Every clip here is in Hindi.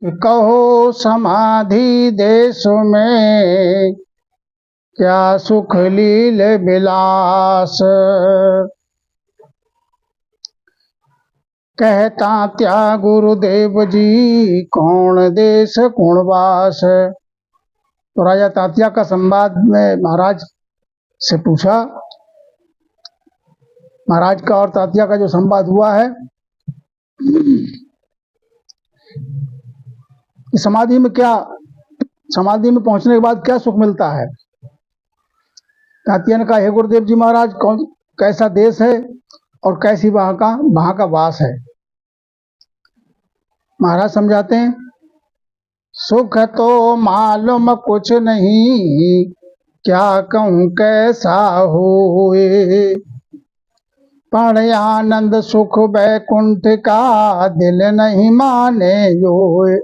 कि कहो समाधि देश में क्या सुख लील विलास। कहता त्या गुरुदेव जी कौन देश कौन वास। तो राजा तात्या का संवाद में महाराज से पूछा। महाराज का और तात्या का जो संवाद हुआ है कि समाधि में पहुंचने के बाद क्या सुख मिलता है। तात्या ने कहा, हे गुरुदेव जी महाराज, कौन कैसा देश है और कैसी वहां का वास है। महाराज समझाते हैं, सुख तो मालूम कुछ नहीं, क्या कहूँ कैसा होए। पण आनंद सुख बैकुंठ का दिल नहीं माने जोए।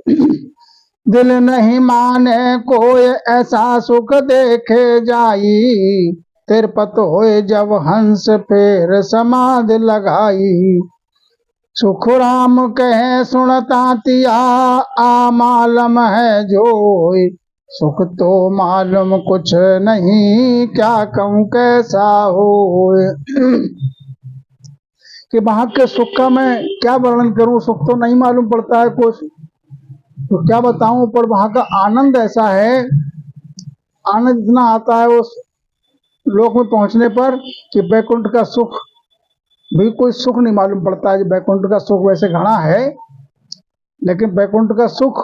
दिल नहीं माने कोई ऐसा सुख देखे जाई, तिरपत होए जब हंस फेर समाधि लगाई। सुख राम कहे सुनता तिया आ मालूम है जोई। सुख तो मालूम कुछ नहीं, क्या कहूँ कैसा होए। कि वहां के सुख का मैं क्या वर्णन करूं, सुख तो नहीं मालूम पड़ता है कुछ, तो क्या बताऊं। पर वहां का आनंद ऐसा है, आनंद इतना आता है उस लोक में पहुंचने पर कि बैकुंठ का सुख भी कोई सुख नहीं मालूम पड़ता है। बैकुंठ का सुख वैसे घना है, लेकिन बैकुंठ का सुख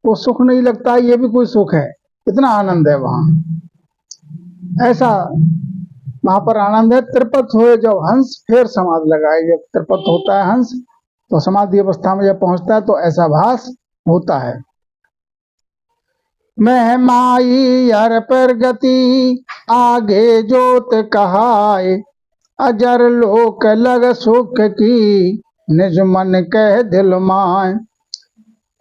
वो सुख नहीं लगता है, ये भी कोई सुख है। इतना आनंद है वहां। ऐसा वहां पर आनंद है। त्रिपत हुए जब हंस फिर समाधि लगाए। जब त्रिपत होता है हंस तो समाधि अवस्था में जब पहुंचता है तो ऐसा भास होता है। महमाई हर पर गति आगे जोत कहाए। अजर लोक लग सुख की निज मन कह दिल माय।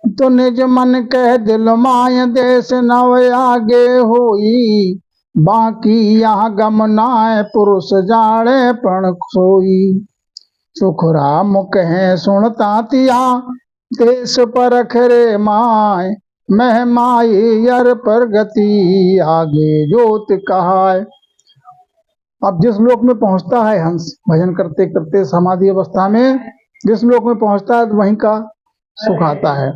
तो निज मन कह दिल माय देश नव आगे होई। बाकी यहाँ गम नाय पुरुष जाने प्रण सोई। सुख राम कहे सुनता तिया देश परख रे माय। महमाई यर पर गति आगे जोत कहाय। अब जिस लोक में पहुंचता है हंस भजन करते करते समाधि अवस्था में, जिस लोक में पहुंचता है तो वहीं का सुख आता है।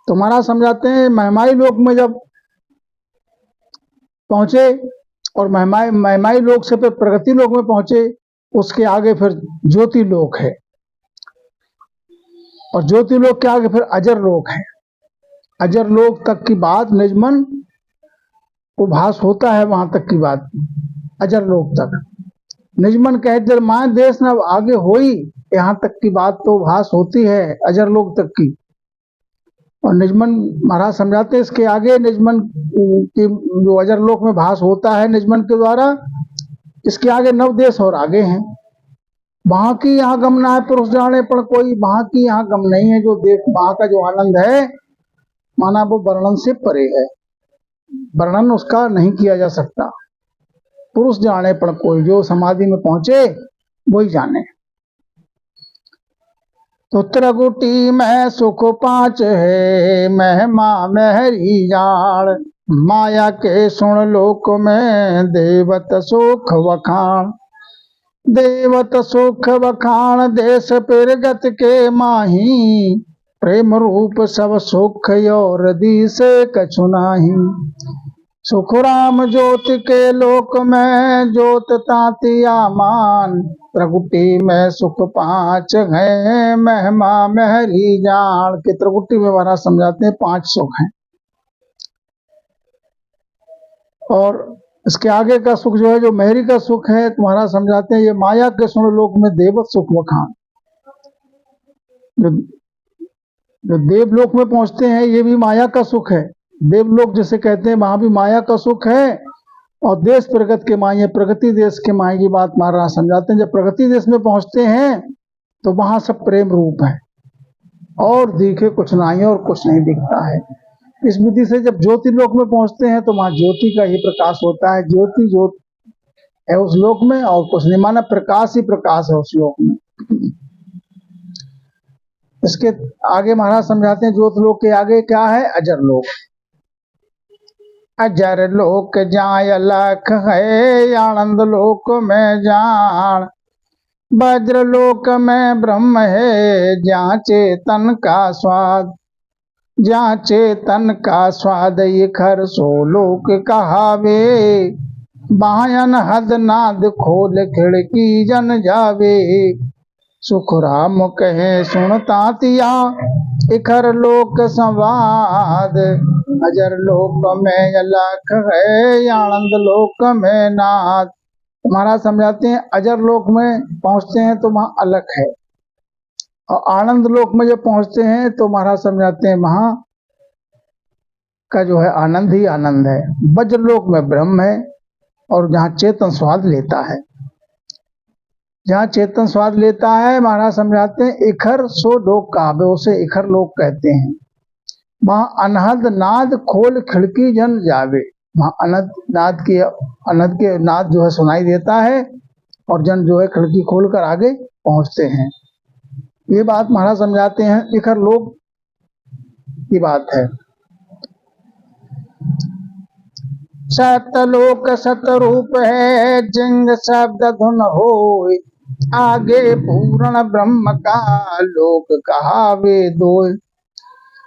तो महाराज समझाते हैं, महमाई लोक में जब पहुंचे और महमाई लोक से फिर प्रगति लोक में पहुंचे, उसके आगे फिर ज्योति लोक है और ज्योति लोक के आगे फिर अजर लोक है। अजर लोक तक की बात निजमन को भास होता है, वहां तक की बात अजर लोक तक। निजमन कह दिल माय देश न आगे होई, यहाँ तक की बात तो भास होती है अजर लोक तक की। और निजमन महाराज समझाते हैं, इसके आगे निजमन की जो अजर लोक में भास होता है निजमन के द्वारा, इसके आगे नव देश और आगे हैं। वहां की यहाँ गम ना है पुरुष जाने पर कोई, वहां की यहाँ गम नहीं है। जो देख वहां का जो आनंद है माना वो वर्णन से परे है, वर्णन उसका नहीं किया जा सकता। पुरुष जाने पर कोई, जो समाधि में पहुंचे वही जाने। तो त्रिगुटी में सुख पांच है, महिमा महरी जाड़। माया के सुन लोक में देवत सुख वखाण। देवत सुख वखाण देश पिरगत के माही। प्रेम रूप सब सुख और दिसे कछु नाही। सुख राम ज्योत के लोक में ज्योत तातिया मान। त्रिगुटी में सुख पांच है, महिमा महरी जान। के त्रिगुटी में महाराज समझाते हैं 5 सुख हैं। और इसके आगे का सुख जो है, जो महरी का सुख है, तो महाराज समझाते हैं ये माया के सुन लोक में देवत सुख वखान। जो देवलोक में पहुंचते हैं ये भी माया का सुख है। देवलोक जिसे कहते हैं वहां भी माया का सुख है। और देश प्रगति के माये, प्रगति देश के माये की बात महाराज समझाते हैं। जब प्रगति देश में पहुंचते हैं तो वहां सब प्रेम रूप है और दिखे कुछ नहीं और कुछ नहीं दिखता है। इस विधि से जब ज्योति लोक में पहुंचते हैं तो वहां ज्योति का ही प्रकाश होता है। ज्योति ज्योत है उस लोक में और कुछ नहीं, माना प्रकाश ही प्रकाश है उस लोक में। इसके आगे महाराज समझाते हैं ज्योत लोक के आगे क्या है, अजर लोक। अजर लोक जाय अलख है, आनंद लोक में जान। वज्र लोक में ब्रह्म है, जहाँ चेतन का स्वाद। जहाँ चेतन का स्वाद इखर सो लोक कहावे। बायन हद नाद खोल खिड़की जन जावे। सुखराम कहे सुनता तिया, इखर लोक संवाद। अजर लोक में अलख है, आनंद लोक में नाद। महाराज समझाते हैं अजर लोक में पहुंचते हैं तो वहां अलख है, और आनंद लोक में जब पहुंचते हैं तो महाराज समझाते हैं वहां का जो है आनंद ही आनंद है। वज्र लोक में ब्रह्म है, और जहाँ चेतन स्वाद लेता है, जहाँ चेतन स्वाद लेता है, महाराज समझाते हैं इखर सो लोक कहावे, उसे इखर लोक कहते हैं। वहां अनहद नाद खोल खिड़की जन जावे। वहां अनहद के नाद जो है सुनाई देता है, और जन जो है खिड़की खोलकर आगे पहुंचते हैं। ये बात महाराज समझाते हैं, इखर लोक की बात है। सतलोक सतरूप है, जिंग शब्द धुन होय। आगे पूर्ण ब्रह्म का लोक कहावे दोय।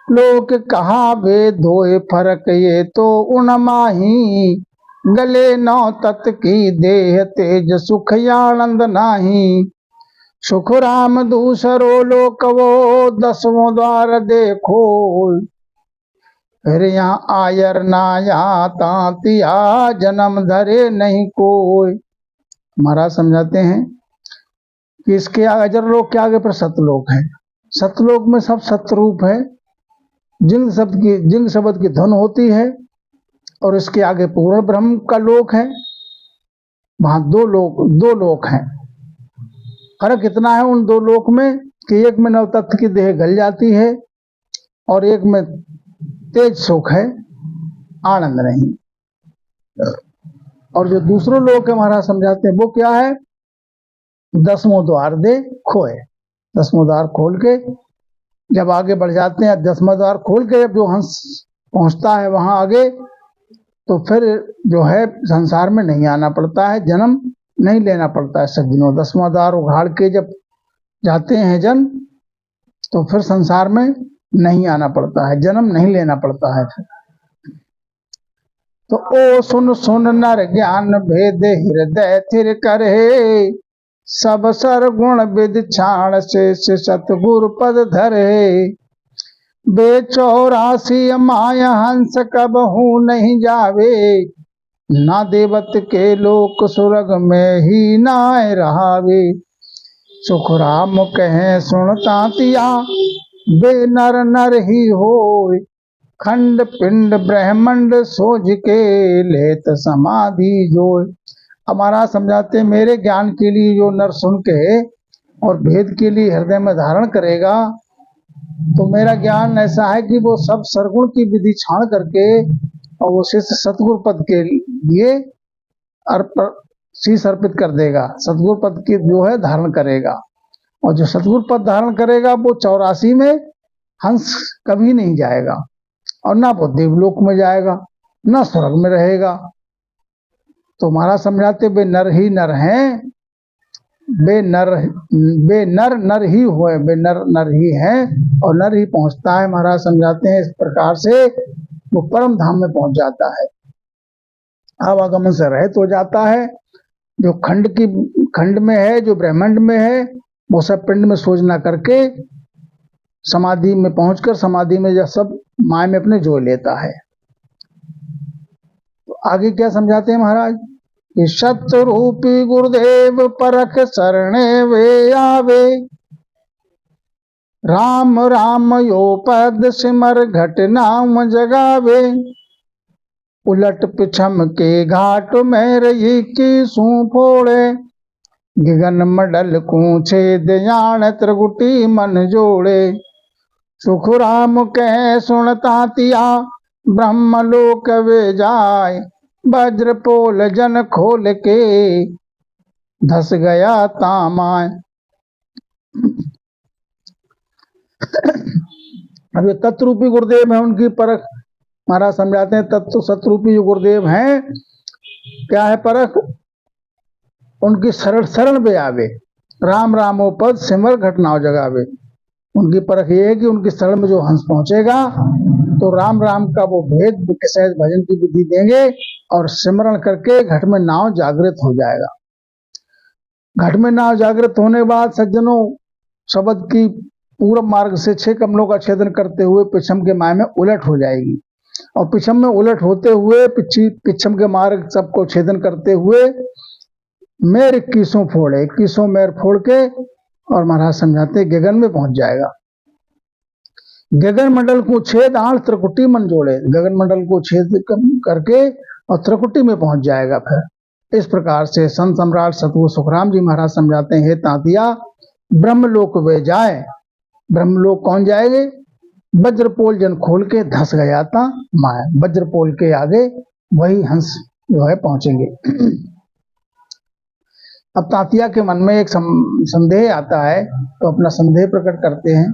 लोक कहावे दोय फरक ये तो उनमाही। गले नौ तत् की देह तेज सुख आनंद नाही। सुख राम दूसरो लोक वो, दसवों द्वार देखो। फिर यहाँ आयर नाया तांतिया, जन्म धरे नहीं कोई। महाराज समझाते हैं कि इसके अजर लोक के आगे पर सतलोक है। सतलोक में सब सतरूप है, जिंग शब्द की धुन होती है, और इसके आगे पूर्ण ब्रह्म का लोक है। वहां दो लोक हैं। फर्क इतना है उन दो लोक में कि एक में नव तत्व की देह गल जाती है, और एक में तेज सुख है, आनंद नहीं। और जो दूसरों लोक है महाराज समझाते हैं वो क्या है, दसवां द्वार दे खोए। दसवां द्वार खोल के जब आगे बढ़ जाते हैं, 10वां द्वार खोल के जब जो हंस पहुंचता है वहां आगे, तो फिर जो है संसार में नहीं आना पड़ता है, जन्म नहीं लेना पड़ता है सज्जनों। 10वां द्वार उघाड़ के जब जाते हैं जन, तो फिर संसार में नहीं आना पड़ता है, जन्म नहीं लेना पड़ता है फिर। तो ओ सुन सुन नर ज्ञान भेद हृदय थिर करे। सब सरगुण विद छाण से सतगुरु पद धरे। बे84 माया हंस कबहू नहीं जावे। ना देवत के लोक सुरग में ही नाय रहावे। सुख राम कहे सुनता तिया, बे नर नर ही होय। खंड पिंड ब्रह्मंड सोझ के लेत समाधि जोय। हमारा समझाते मेरे ज्ञान के लिए जो नर सुन के और भेद के लिए हृदय में धारण करेगा, तो मेरा ज्ञान ऐसा है कि वो सब सरगुण की विधि छाण करके और वो शिष्य सतगुरु पद के लिए शीश अर्पित कर देगा। सतगुरु पद की जो है धारण करेगा, और जो सतगुरु पद धारण करेगा वो 84 में हंस कभी नहीं जाएगा, और ना वो देवलोक में जाएगा, ना स्वर्ग में रहेगा। तो महाराज समझाते बे नर ही नर हैं, बे नर नर ही हुए, बे नर नर ही हैं, और नर ही पहुंचता है। महाराज समझाते हैं इस प्रकार से वो परम धाम में पहुंच जाता है, आवागमन से रहित हो जाता है। जो खंड में है, जो ब्रह्मांड में है, वो सब पिंड में सोच ना करके समाधि में पहुंचकर समाधि में जब सब माया में अपने जोड़ लेता है। तो आगे क्या समझाते हैं महाराज कि सतरूपी गुरुदेव परख शरणे वे आवे। राम राम यो पद सिमर घट नाम जगावे। उलट पिछम के घाट में रही की सू फोड़े। गगन मडल कूछे दयान त्रिगुटी मन जोड़े। सुख राम कह सुनता तिया, ब्रह्मलोक वे जाय। वज्र पोल जन खोल के धस गया तामाय। अब ये तत्व रूपी गुरुदेव है, उनकी परख महाराज समझाते हैं। तत्व सतरूपी जो गुरुदेव हैं, क्या है परख? उनकी शरण पे आवे, राम रामो पद सिमर घटनाओं जगावे। उनकी परख ये है कि उनकी शरण में जो हंस पहुंचेगा तो राम राम का वो भेद सहज भजन की विधि देंगे और सिमरण करके घट में नाव जागृत हो जाएगा। घट में नाव जागृत होने के बाद सज्जनों, शब्द की पूर्व मार्ग से 6 कमलों का छेदन करते हुए पिछम के माय में उलट हो जाएगी, और पिछम में उलट होते हुए पिछम के मार्ग सबको छेदन करते हुए मेर 21 फोड़े, 21 मेर फोड़ के, और महाराज समझाते गगन में पहुंच जाएगा। गगन मंडल को छेद आठ त्रिकुटी मन जोड़े, गगन मंडल को छेद करके और त्रिकुटी में पहुंच जाएगा। फिर इस प्रकार से संत सम्राट सतगुरु सुखराम जी महाराज समझाते हैं, तांतिया ब्रह्मलोक वे जाए। ब्रह्मलोक कौन जाएंगे? वज्रपोल जन खोल के धस गया था माया, वज्रपोल के आगे वही हंस जो है पहुंचेंगे। अब तांतिया के मन में एक संदेह आता है, तो अपना संदेह प्रकट करते हैं।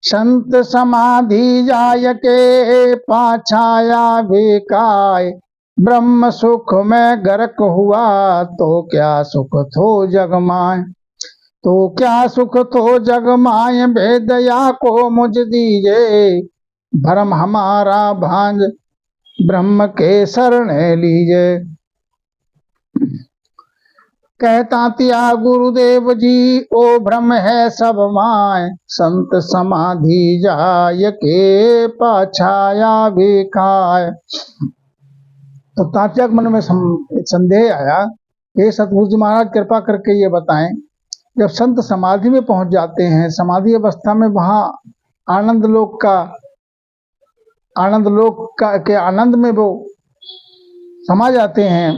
संत समाधि जाय के पाछाया बेकाय, ब्रह्म सुख में गर्क हुआ तो क्या सुख थो जग माय। तो क्या सुख थो जग माय, भेदया को मुझ दीजे, भरम हमारा भांज ब्रह्म के शरण लीजे। कहता तिया गुरुदेव जी, ओ भ्रम है सब माय, संत समाधि जाय के पाछाया बेखाय। तो तात्या के मन में संदेह आया, हे सतगुरु जी महाराज कृपा करके ये बताएं, जब संत समाधि में पहुंच जाते हैं, समाधि अवस्था में वहां आनंद लोक के आनंद में वो समा जाते हैं,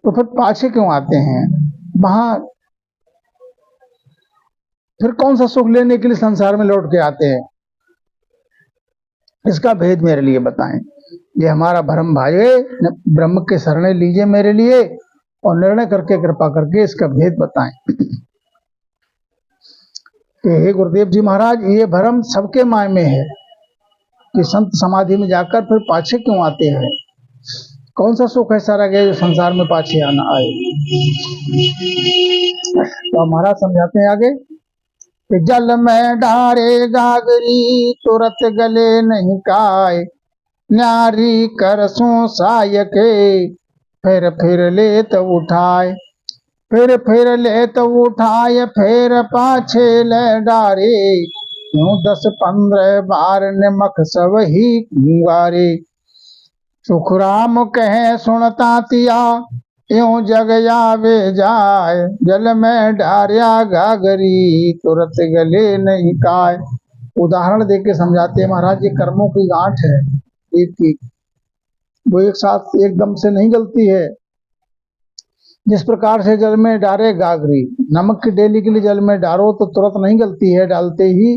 तो फिर पाछे क्यों आते हैं? वहां फिर कौन सा सुख लेने के लिए संसार में लौट के आते हैं? इसका भेद मेरे लिए बताएं। ये हमारा भ्रम भाई, ब्रह्म के शरण लीजिए मेरे लिए, और निर्णय करके कृपा करके इसका भेद बताएं। कि हे गुरुदेव जी महाराज, ये भ्रम सबके माय में है कि संत समाधि में जाकर फिर पाछे क्यों आते हैं? कौन सा सुख है सारा गया जो संसार में पाछे आना आए? तो महाराज समझाते हैं आगे कि जल में डारे गागरी, तुरंत गले नहीं काय, न्यारी कर सो साय के, फिर ले तो उठाए। फिर ले तो उठाए, फिर पाछे ले डारे, यूं 10-15 बार निमक सब ही गुंगारे। सुखराम कहे सुनता तिया, यूं जग जावे जाए, जल में डारिया गागरी, तुरंत गले नहीं काय। उदाहरण देके समझाते हैं महाराज, ये कर्मों की गांठ है एक, वो एक साथ एकदम से नहीं गलती है। जिस प्रकार से जल में डारे गागरी, नमक की डेली के लिए जल में डारो तो तुरंत नहीं गलती है, डालते ही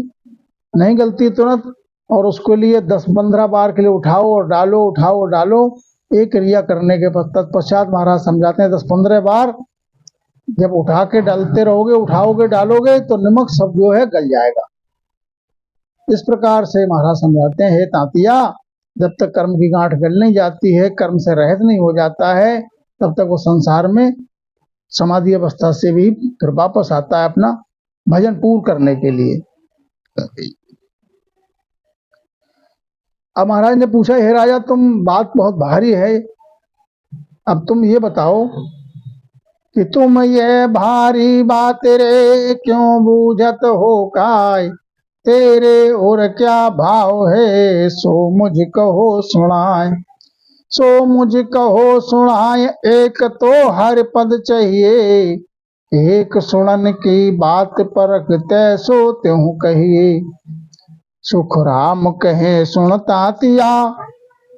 नहीं गलती तुरंत, और उसके लिए 10-15 बार के लिए उठाओ और डालो, उठाओ और डालो। एक क्रिया करने के तत्पश्चात महाराज समझाते हैं 10-15 बार जब उठा के डालते रहोगे, उठाओगे डालोगे, तो नमक सब जो है गल जाएगा। इस प्रकार से महाराज समझाते हैं, हे तांतिया, जब तक कर्म की गांठ गल नहीं जाती है, कर्म से रहित नहीं हो जाता है, तब तक वो संसार में समाधि अवस्था से भी फिर वापस आता है अपना भजन पूर्ण करने के लिए। अब महाराज ने पूछा, हे राजा, तुम बात बहुत भारी है, अब तुम ये बताओ कि तुम ये भारी बात रे क्यों बूझत हो काय, तेरे और क्या भाव है, सो मुझ कहो सुनाए। सो मुझ कहो सुनाए, एक तो हर पद चाहिए, एक सुनन की बात परख तैसो त्यों कहिए। सुखराम कहे सुनता तिया,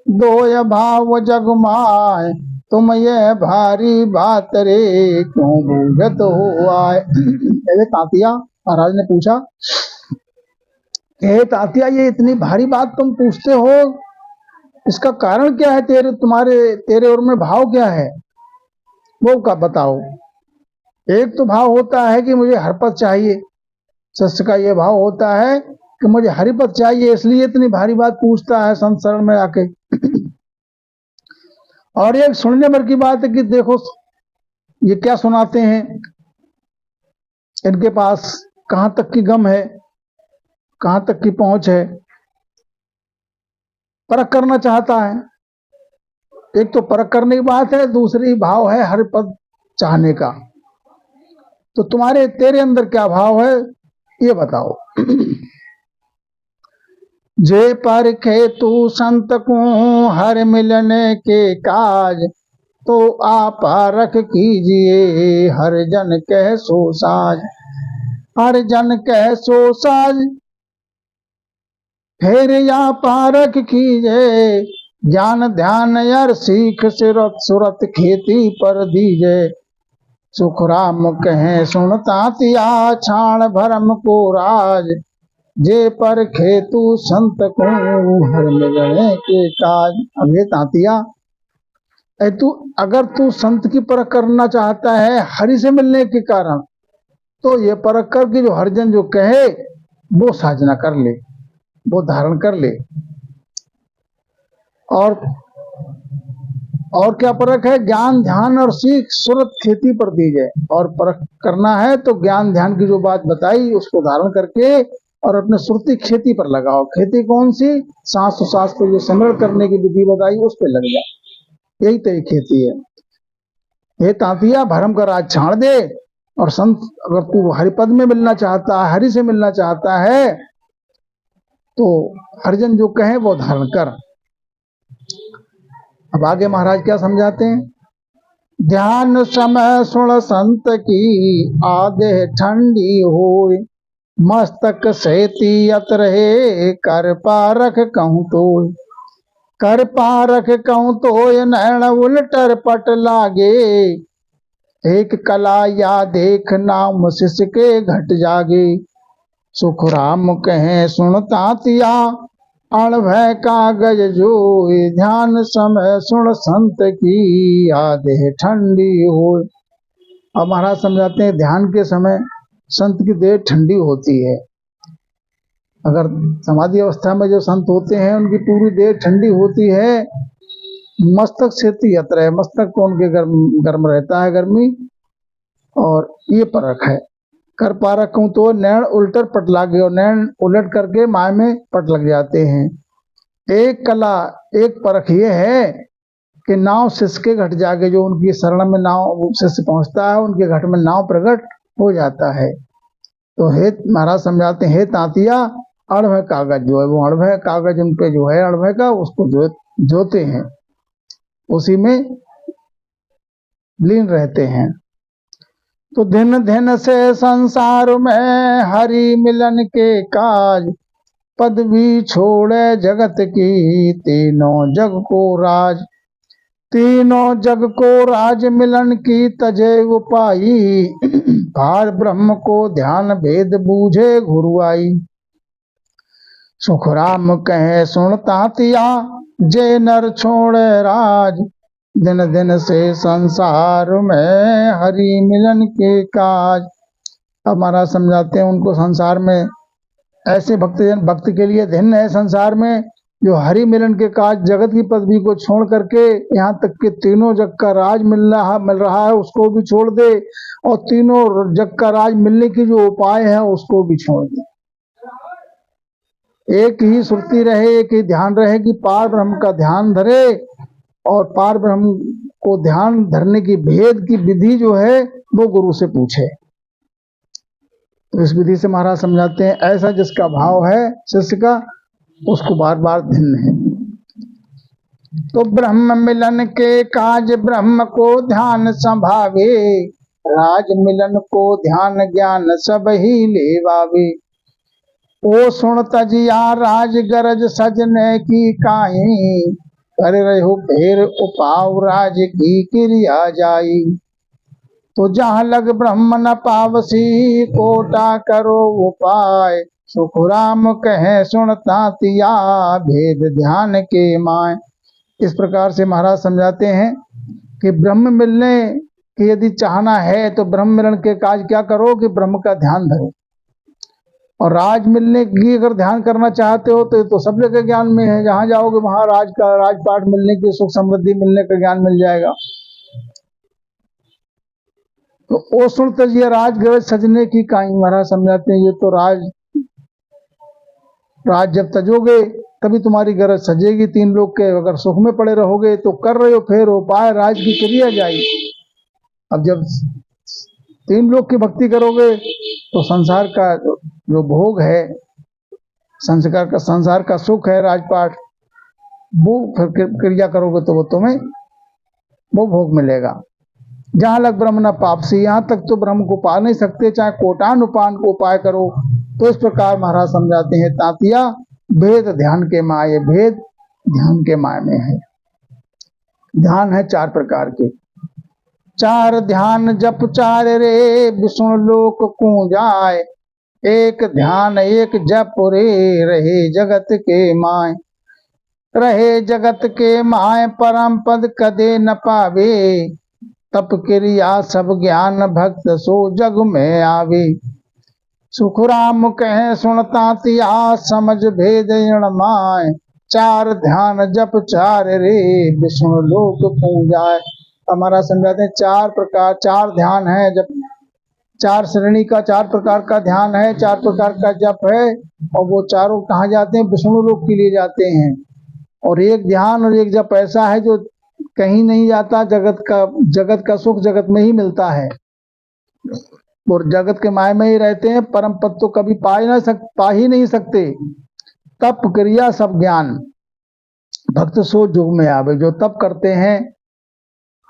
दो भाव जग माय, तुम ये भारी बात रे क्यों बूझत हो आए। तांतिया, महाराज ने पूछा, हे तांतिया, ये इतनी भारी बात तुम पूछते हो, इसका कारण क्या है? तेरे और में भाव क्या है, वो का बताओ। एक तो भाव होता है कि मुझे हर पद चाहिए, शिष्य का ये भाव होता है कि मुझे हरिपद चाहिए, इसलिए इतनी भारी बात पूछता है संत शरण में आके। और एक सुनने भर की बात है कि देखो ये क्या सुनाते हैं, इनके पास कहां तक की गम है, कहां तक की पहुंच है, परख करना चाहता है। एक तो परख करने की बात है, दूसरी भाव है हरिपद चाहने का। तो तुम्हारे तेरे अंदर क्या भाव है ये बताओ। जे परखे तू संत को हर मिलने के काज, तो आप परख कीजिए हर जन कह सो साज। हर जन कह सो साज फिर या पारक कीजिए, ज्ञान ध्यान यर सीख सिरत सुरत खेती पर दीजे। सुख राम कहें सुनता तिया छाण भरम को राज, जे पर खेतु संत को हर मिलने के काज। अब ये तांतिया, तू अगर तू संत की परख करना चाहता है हरि से मिलने के कारण, तो ये परख कर कि जो हरिजन जो कहे वो साधना कर ले, वो धारण कर ले। और क्या परख है? ज्ञान ध्यान और सीख सुरत खेती पर दी जाए। और परख करना है तो ज्ञान ध्यान की जो बात बताई उसको धारण करके और अपने सुरती खेती पर लगाओ। खेती कौन सी? सांस उसास को जो समरण करने की विधि बताई उस पर लग जा, यही तेरी खेती है। ये तांतिया भरम का राज छाड़ दे। और संत अगर तू हरिपद में मिलना चाहता है, हरि से मिलना चाहता है, तो हरिजन जो कहे वो धारण कर। अब आगे महाराज क्या समझाते हैं? ध्यान समय सुन संत की आधे ठंडी होए, मस्तक सेतियत रहे कर पारख कहूं तो। कर पारख कहूं तो नैण उलटर पट लागे, एक कला या देख नाम शिष्य के घट जागे। सुख राम कहें सुनता तिया अणभय कागज जो, ध्यान समय सुन संत की आधे ठंडी हो। अब महाराज समझाते हैं ध्यान के समय संत की देह ठंडी होती है। अगर समाधि अवस्था में जो संत होते हैं उनकी पूरी देह ठंडी होती है। मस्तक सेती यत्र है, मस्तक तो उनके गर्म रहता है, गर्मी। और ये परख है। कर पारक कहूं तो नैण उल्टर पट लागे, और नैण उलट करके माय में पट लग जाते हैं। एक कला, एक परख ये है कि नाव शिष्य के घट जागे, जो उनकी शरण में नाव शिष्य पहुंचता है उनके घट में नाव प्रकट हो जाता है। तो हे महाराज समझाते हैं, हे तांतिया अणभय कागज जो है, वो अणभय कागज उन पे जो है अणभय का, उसको जोते हैं, उसी में लीन रहते हैं। तो दिन दिन से संसार में हरि मिलन के काज, पदवी छोड़े जगत की तीनों जग को राज। तीनों जग को राज मिलन की तजे उपाई, भार ब्रह्म को ध्यान भेद बूझे गुरुआई। सुख राम कहे सुनता तिया जे नर छोड़े राज, दिन दिन से संसार में हरि मिलन के काज। अब महाराज समझाते हैं उनको संसार में ऐसे भक्त के लिए धन्य है संसार में जो हरि मिलन के काज, जगत की पदवी को छोड़ करके यहाँ तक कि तीनों जग का राज मिल रहा है उसको भी छोड़ दे, और तीनों जग का राज मिलने की जो उपाय है उसको भी छोड़ दे। एक ही सुरती रहे, एक ही ध्यान रहे कि पार ब्रह्म का ध्यान धरे, और पार ब्रह्म को ध्यान धरने की भेद की विधि जो है वो गुरु से पूछे। तो इस विधि से महाराज समझाते हैं ऐसा जिसका भाव है शिष्य का, उसको बार बार भिन्न है। तो ब्रह्म मिलन के काज ब्रह्म को ध्यान संभावे, राज मिलन को ध्यान ज्ञान सब ही लेवावे। ओ सुन तजिया राज गरज सजने की काई, कर रहो फेर उपाव राज की क्रिया जाई। तो जहाँ लग ब्रह्म न पावसी कोटा करो उपाय, सुख राम कहे सुनता तिया भेद ध्यान के माय। इस प्रकार से महाराज समझाते हैं कि ब्रह्म मिलने की यदि चाहना है तो ब्रह्म मिलन के काज क्या करो कि ब्रह्म का ध्यान धरो। और राज मिलने की अगर ध्यान करना चाहते हो तो सब जगह ज्ञान में है, जहां जाओगे वहां राजपाट मिलने की, सुख समृद्धि मिलने का ज्ञान मिल जाएगा। तो ओ सुन तजिए राज गरज सजने की काई, महाराज समझाते हैं ये तो राज जब तजोगे तभी तुम्हारी गरज सजेगी तीन लोग के। अगर सुख में पड़े रहोगे तो कर रहे हो फिर उपाय राज की क्रिया जाएगी। अब जब तीन लोग की भक्ति करोगे तो संसार का जो भोग है, संसार का सुख है राजपाट, वो फिर क्रिया करोगे तो वो तुम्हें वो भोग मिलेगा। जहां लग ब्रह्म न पापसी, यहां तक तो ब्रह्म को पा नहीं सकते चाहे कोटान उपान को उपाय करो। तो इस प्रकार महाराज समझाते हैं तांतिया भेद ध्यान के माये, भेद ध्यान के माय में है। ध्यान है चार प्रकार के, चार ध्यान जप चार रे विष्णु लोक को जाए, एक ध्यान एक जप रे रहे जगत के माय, रहे जगत के माय परम पद कदे न पावे, तप क्रिया सब ज्ञान भक्त सो जग में आवे, सुखराम कहे सुनता तिया समझ भेद माय, चार ध्यान जप चार रे विष्णु लोक पूजाए। हमारा समझाते हैं चार प्रकार, चार ध्यान है, जब चार श्रेणी का, चार प्रकार का ध्यान है, चार प्रकार का जप है, और वो चारों कहाँ जाते हैं? विष्णु लोक के लिए जाते हैं। और एक ध्यान और एक जप ऐसा है जो कहीं नहीं जाता, जगत का सुख जगत में ही मिलता है, और जगत के माय में ही रहते हैं। परम पद तो कभी पा ही नहीं सकते। तप क्रिया सब ज्ञान भक्त सो जुग में आवे, जो तप करते हैं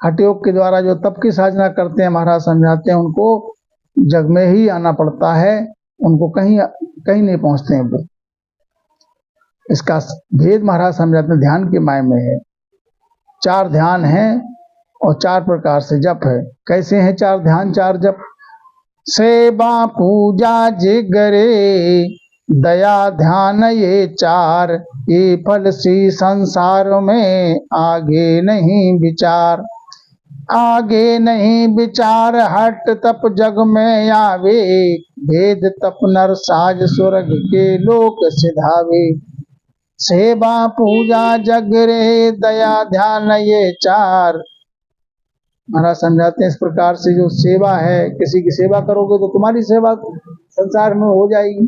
हठ योग के द्वारा, जो तप की साधना करते हैं, महाराज समझाते हैं उनको जग में ही आना पड़ता है, उनको कहीं नहीं पहुंचते हैं वो। इसका भेद महाराज समझाते हैं ध्यान के माय में है। चार ध्यान है और चार प्रकार से जप है। कैसे हैं चार ध्यान चार जप? सेवा पूजा जिगरे दया ध्यान ये चार, ये फल सी संसार में आगे नहीं विचार, आगे नहीं विचार हट तप जग में आवे, भेद तप नर साज स्वर्ग के लोक सिधावे, सेवा पूजा जग रे दया ध्यान ये चार। महाराज समझाते हैं इस प्रकार से जो सेवा है, किसी की सेवा करोगे तो तुम्हारी सेवा संसार में हो जाएगी।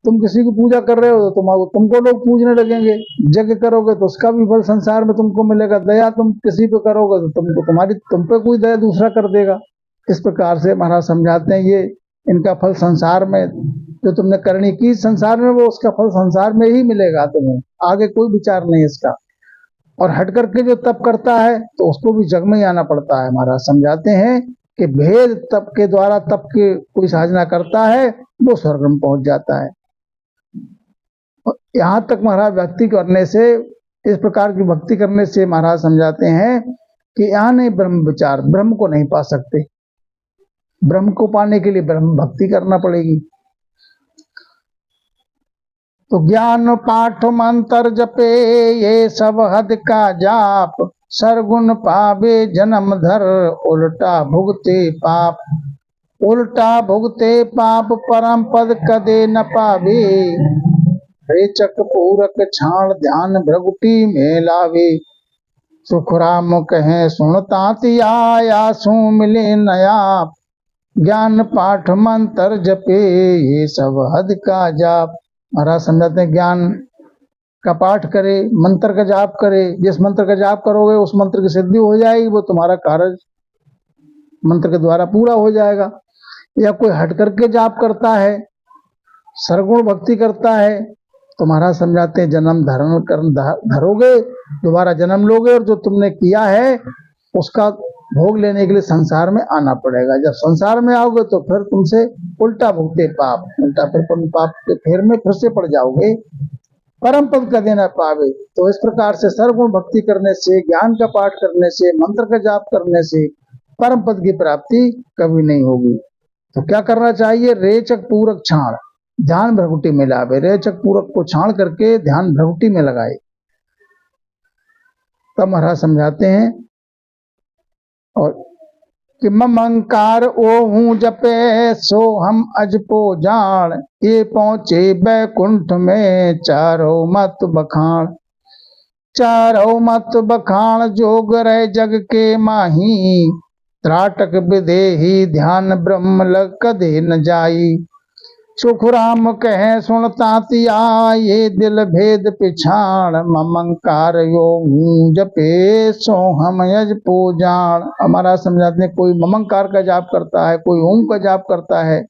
तुम किसी की पूजा कर रहे हो तो तुमको लोग पूजने लगेंगे, यज्ञ करोगे तो उसका भी फल संसार में तुमको मिलेगा, दया तुम किसी पे करोगे तो तुम पे कोई दया दूसरा कर देगा। इस प्रकार से महाराज समझाते हैं ये इनका फल संसार में, जो तुमने करनी की संसार में, वो उसका फल संसार में ही मिलेगा तुम्हें, आगे कोई विचार नहीं इसका। और हट करके जो तप करता है तो उसको भी जग में ही आना पड़ता है। महाराज समझाते हैं कि भेद तप के द्वारा, तप के कोई साधना करता है वो स्वर्ग में पहुंच जाता है। यहाँ तक महाराज भक्ति करने से, इस प्रकार की भक्ति करने से महाराज समझाते हैं कि यहाँ नहीं ब्रह्म विचार, ब्रह्म को नहीं पा सकते। ब्रह्म को पाने के लिए ब्रह्म भक्ति करना पड़ेगी। तो ज्ञान पाठ मंत्र जपे ये सब हद का जाप, सरगुण पावे जन्म धर उल्टा भुगते पाप, उल्टा भुगते पाप परम पद कदे न पावे, रेचक पूरक छाण ध्यान भ्रगुटी में लावे, सुखराम कहे सुनता तिया सु मिले नया, ज्ञान पाठ मंत्र जपे ये सब हद का जाप। महाराज समझाते हैं ज्ञान का पाठ करे, मंत्र का जाप करे, जिस मंत्र का जाप करोगे उस मंत्र की सिद्धि हो जाएगी, वो तुम्हारा कार्य मंत्र के द्वारा पूरा हो जाएगा। या कोई हट करके जाप करता है, सरगुण भक्ति करता है, तो महाराज समझाते हैं जन्म धारण धरोगे, दोबारा जन्म लोगे, और जो तुमने किया है उसका भोग लेने के लिए संसार में आना पड़ेगा। जब संसार में आओगे तो फिर तुमसे उल्टा भुगते पाप, उल्टा फिर पाप के फेर में फिर से पड़ जाओगे, परम पद कदे न पावे। तो इस प्रकार से सर्वगुण भक्ति करने से, ज्ञान का पाठ करने से, मंत्र का जाप करने से परम पद की प्राप्ति कभी नहीं होगी। तो क्या करना चाहिए? रेचक पूरक छाण ध्यान भ्रगुटी में लावे, रेचक पूरक को छाण करके ध्यान भ्रगुटी में लगाए। तब महाराज समझाते हैं, और कि ममंकार ओहूं जपे सो हम अजपो जान, ये पहुंचे बैकुंठ में चारों मत बखान। चारों मत बखान जोग रहे जग के माही, त्राटक विदेही ध्यान ब्रह्म लग कदे न जाई। सुख राम कहे सुनता तिया ये दिल भेद पिछाण, ममंकार यो जपे सो हम यज पूजान। हमारा समझाते हैं कोई ममंकार का जाप करता है, कोई ओम का जाप करता है,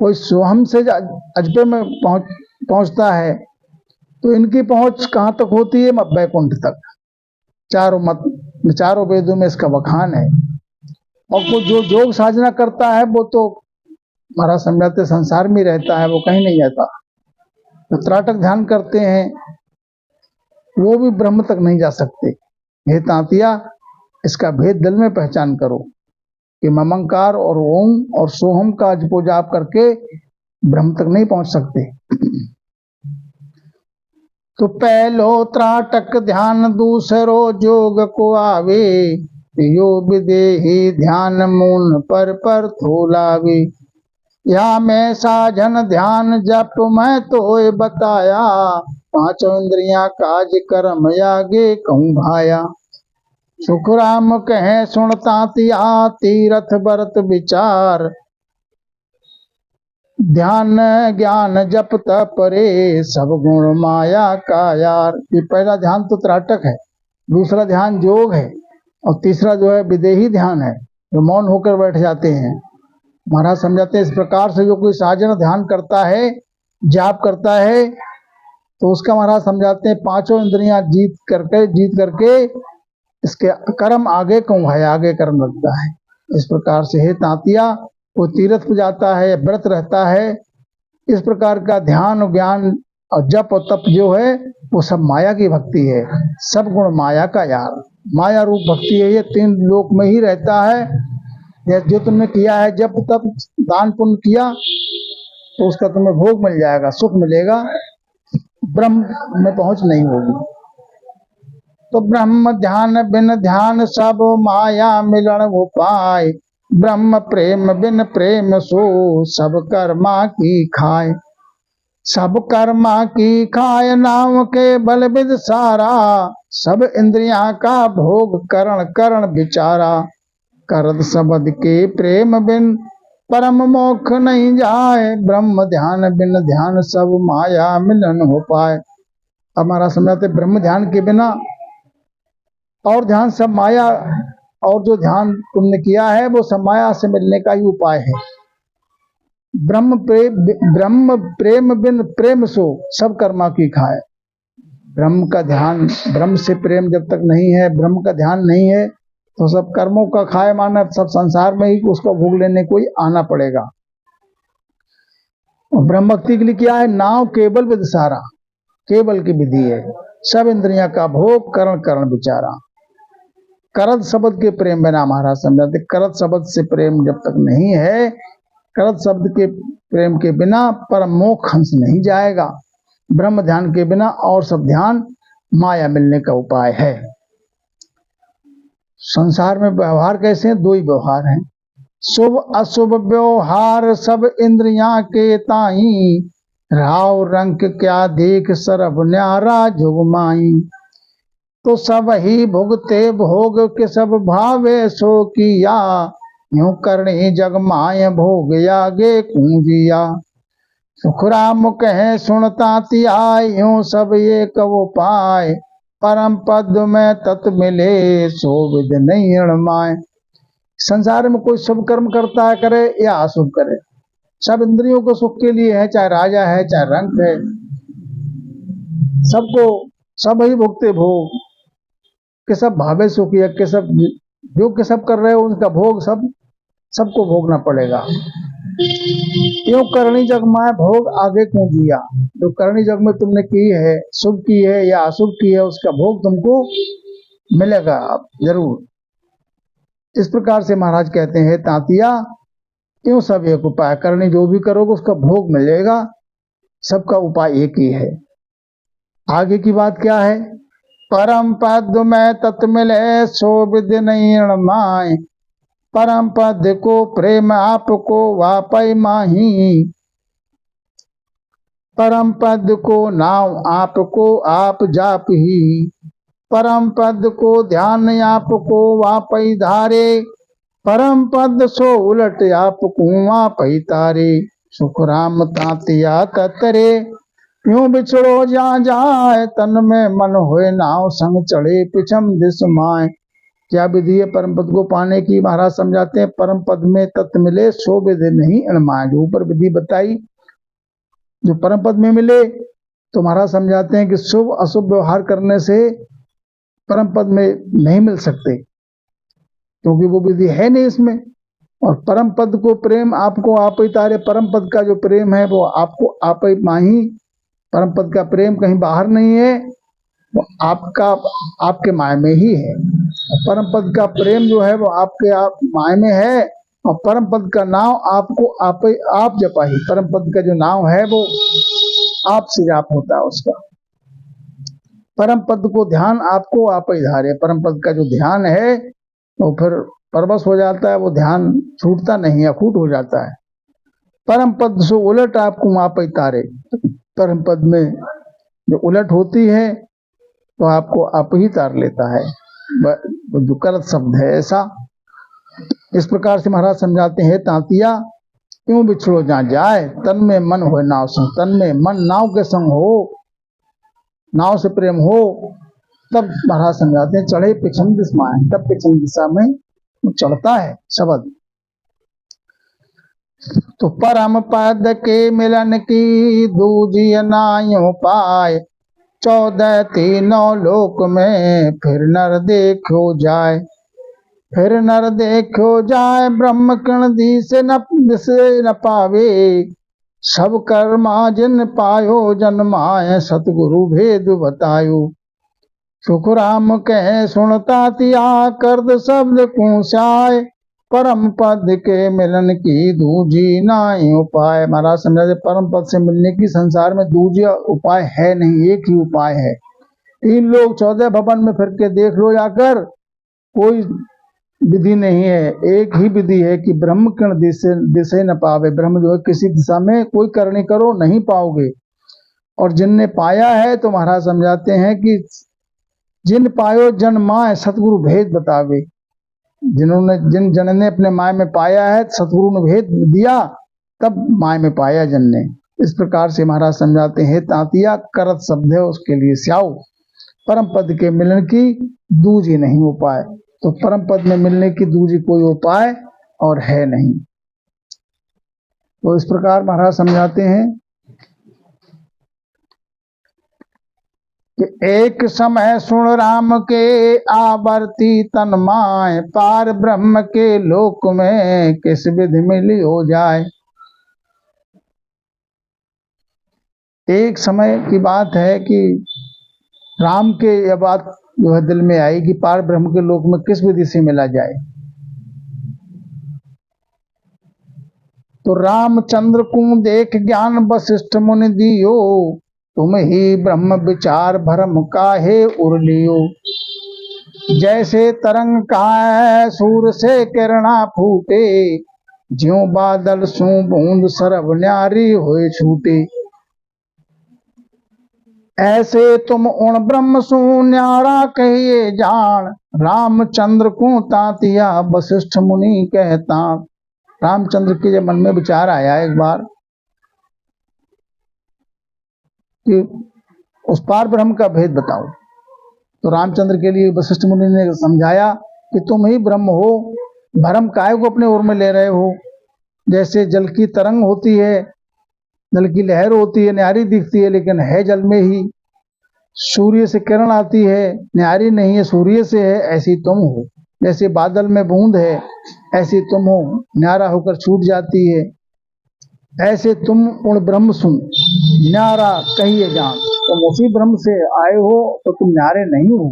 कोई सोहम से अजपे में पहुंचता है, तो इनकी पहुंच कहाँ तक होती है? बैकुंठ तक। चारों वेदों में इसका बखान है। और कोई जो योग साधना करता है वो तो महाराज समझाते संसार में रहता है, वो कहीं नहीं जाता। तो त्राटक ध्यान करते हैं वो भी ब्रह्म तक नहीं जा सकते। हे तांतिया, इसका भेद दिल में पहचान करो कि ममंकार और ओम और सोहम का जपो जाप करके ब्रह्म तक नहीं पहुंच सकते। तो पहलो त्राटक ध्यान दूसरो जोग को आवे, यो विदेही ध्यान मून पर थोलावे। या मैं साधन ध्यान जप मैं तो बताया, पांचों इंद्रियां काज कर्म आगे कहूँ भाया। सुख राम कहे सुनता तिया तीरथ बरत विचार, ध्यान ज्ञान जप तप रे सब गुण माया का यार। ये पहला ध्यान तो त्राटक है, दूसरा ध्यान जोग है, और तीसरा जो है विदेही ध्यान है, जो मौन होकर बैठ जाते हैं। महाराज समझाते हैं इस प्रकार से जो कोई साधन ध्यान करता है, जाप करता है, तो उसका महाराज समझाते हैं पांचों इंद्रियां जीत करके इसके कर्म आगे कहूँ है, आगे कर्म लगता है। इस प्रकार से हे तांतिया, वो तीर्थ पे जाता है, व्रत रहता है, इस प्रकार का ध्यान ज्ञान और जप और तप जो है वो सब माया की भक्ति है। सब गुण माया का यार, माया रूप भक्ति है। ये तीन लोक में ही रहता है। जो तुमने किया है, जप तप दान पुण्य किया, तो उसका तुम्हें भोग मिल जाएगा, सुख मिलेगा, ब्रह्म में पहुंच नहीं होगी। तो ब्रह्म ध्यान बिन ध्यान सब माया मिलन उपाय, ब्रह्म प्रेम बिन प्रेम सो सब कर्मा की खाए। सब कर्मा की खाए नाम के बल विद सारा, सब इंद्रियां का भोग करण करण विचारा। करद शब्द के प्रेम बिन परम मोक्ष नहीं जाए, ब्रह्म ध्यान बिन ध्यान सब माया मिलन हो पाए। हमारा समझाते ब्रह्म ध्यान के बिना और ध्यान सब माया, और जो ध्यान तुमने किया है वो सब माया से मिलने का ही उपाय है। ब्रह्म प्रेम बिन प्रेम सो सब कर्मा की खाए। ब्रह्म का ध्यान, ब्रह्म से प्रेम जब तक नहीं है, ब्रह्म का ध्यान नहीं है, तो सब कर्मों का खाए, माना सब संसार में ही उसको भोग लेने को ही आना पड़ेगा। ब्रह्म भक्ति के लिए क्या है? नाव केवल विद सारा, केवल की विधि है। सब इंद्रियां का भोग करण करण विचारा। करत शब्द के प्रेम बिना, महाराज समझाते करत शब्द से प्रेम जब तक नहीं है, करत शब्द के प्रेम के बिना परम मोक्ष हंस नहीं जाएगा। ब्रह्म ध्यान के बिना और सब ध्यान माया मिलने का उपाय है। संसार में व्यवहार कैसे हैं? दो ही व्यवहार हैं, शुभ अशुभ व्यवहार सब इंद्रियां के ताई, राव रंग क्या देख सरब न्यारा जुगमाई। तो सब ही भुगते भोग के सब भावे सो किया, यूं करनी जग माय भोग आगे कुंजिया। सुख राम कहे सुनता तिया यूं सब एक उपाय, परम पद में तत् मिले सो विद नहीं अणमाय। संसार में कोई शुभ कर्म करता है, करे या अशुभ करे, सब इंद्रियों को सुख के लिए है, चाहे राजा है चाहे रंक है, सबको सब ही भुगते भोग के सब भावे सुख के सब जो के सब कर रहे हो, उनका भोग सबको भोगना पड़ेगा। क्यों करनी जग माय भोग आगे क्यों दिया। जो करनी जग में तुमने की है, शुभ की है या अशुभ की है, उसका भोग तुमको मिलेगा जरूर। इस प्रकार से महाराज कहते हैं तांतिया, क्यों सब एक उपाय, करनी जो भी करोगे उसका भोग मिलेगा, सबका उपाय एक ही है। आगे की बात क्या है? परम पद में तत् मिले सो विद नहीं अणमाय, परम पद को प्रेम आपको वापै माही। परम पद को नाम आपको आप जाप ही, परम पद को ध्यान आपको वापै धारे। परम पद सो उलट आपको वापै तारे। सुख राम तातिया ततरे, यूं बिछड़ो जा जाए तन में मन होए नाव संग चढ़े पिछम दिस माए। क्या विधि है परम पद को पाने की? महाराज समझाते हैं परम पद में तत्व मिले सो विधि नहीं अणमाए। जो ऊपर विधि बताई जो परम पद में मिले, तो महाराज समझाते हैं कि शुभ अशुभ व्यवहार करने से परम पद में नहीं मिल सकते, क्योंकि वो विधि है नहीं इसमें। और परम पद को प्रेम आपको आप ही तारे, परम पद का जो प्रेम है वो आपको आप ही माही। परम पद का प्रेम कहीं बाहर नहीं है, वो आपका आपके माय में ही है। परम पद का प्रेम जो है वो आपके आप माय में है, और परम पद का नाम आपको आप जपा ही। परम पद का जो नाम है वो आपसे जाप होता है उसका। परम पद को ध्यान आपको आप ही धारे। परम पद का जो ध्यान है वो फिर परवश हो जाता है, वो ध्यान छूटता नहीं, अखूट हो जाता है। परम पद से उलट आपको आप ही तारे। परम पद में जो उलट होती है तो आपको आप ही तार लेता है, जो करत शब्द है ऐसा। इस प्रकार से महाराज समझाते हैं तांतिया, क्यों बिछड़ो जा जाए तन में मन हो नाव संग। तन में मन नाव के संग हो, नाव से प्रेम हो, तब महाराज समझाते हैं चढ़े पिछम दिशा, तब पिछम दिशा में चढ़ता है शब्द। तो परम पद के मिलन की दूजी नायो पाए। 14 तीनों लोक में फिर नर देखो जाए। फिर नर देखो जाए ब्रह्म कण दिसे न पावे। सब कर्मा जिन पायो जन्माए सतगुरु भेद बतायो। सुख राम कहे सुनता तिया कर्द शब्द कुशाय। परम पद के मिलन की दूजी नाई उपाय। महाराज समझा परम पद से मिलने की संसार में दूजी उपाय है नहीं, एक ही उपाय है। 3 लोग 14 भवन में फिर के देख लो जाकर, कोई विधि नहीं है, एक ही विधि है कि ब्रह्म कण दिशे न पावे। ब्रह्म जो है किसी दिशा में कोई करनी करो नहीं पाओगे। और जिनने पाया है तो महाराज समझाते हैं कि जिन पायो जन माय सतगुरु भेद बतावे। जिन जन ने अपने माय में पाया है, सतगुरु ने भेद दिया, तब माय में पाया जन ने। इस प्रकार से महाराज समझाते हैं तांतिया करत शब्द है उसके लिए स्याऊ। परम पद के मिलन की दूजी नहीं उपाय। तो परम पद में मिलने की दूजी कोई उपाय और है नहीं। तो इस प्रकार महाराज समझाते हैं कि एक समय सुन राम के आवर्ती तन माय। पार ब्रह्म के लोक में किस विधि मिली हो जाए। एक समय की बात है कि राम के यह बात जो है दिल में आई कि पार ब्रह्म के लोक में किस विधि से मिला जाए। तो रामचंद्र को देख ज्ञान वशिष्ठ मुनि दियो। तुम ही ब्रह्म विचार भरम काहे उर्लियो। जैसे तरंग का सूर से किरणा फूटे। ज्यों बादल सू बूंद सरब न्यारी होए छूटे। ऐसे तुम उण ब्रह्म सु न्यारा कहिए जान। रामचंद्र को तातिया वशिष्ठ मुनि कहता। रामचंद्र के जब मन में विचार आया एक बार कि उस पार ब्रह्म का भेद बताओ, तो रामचंद्र के लिए वशिष्ठ मुनि ने समझाया कि तुम ही ब्रह्म हो, भ्रम काय को अपने ओर में ले रहे हो। जैसे जल की तरंग होती है, जल की लहर होती है, न्यारी दिखती है लेकिन है जल में ही। सूर्य से किरण आती है, न्यारी नहीं है, सूर्य से है, ऐसी तुम हो। जैसे बादल में बूंद है, ऐसी तुम हो, न्यारा होकर छूट जाती है। ऐसे तुम उण ब्रह्म सुन न्यारा कहिए जान। तुम उसी ब्रह्म से आए हो तो तुम न्यारे नहीं हो।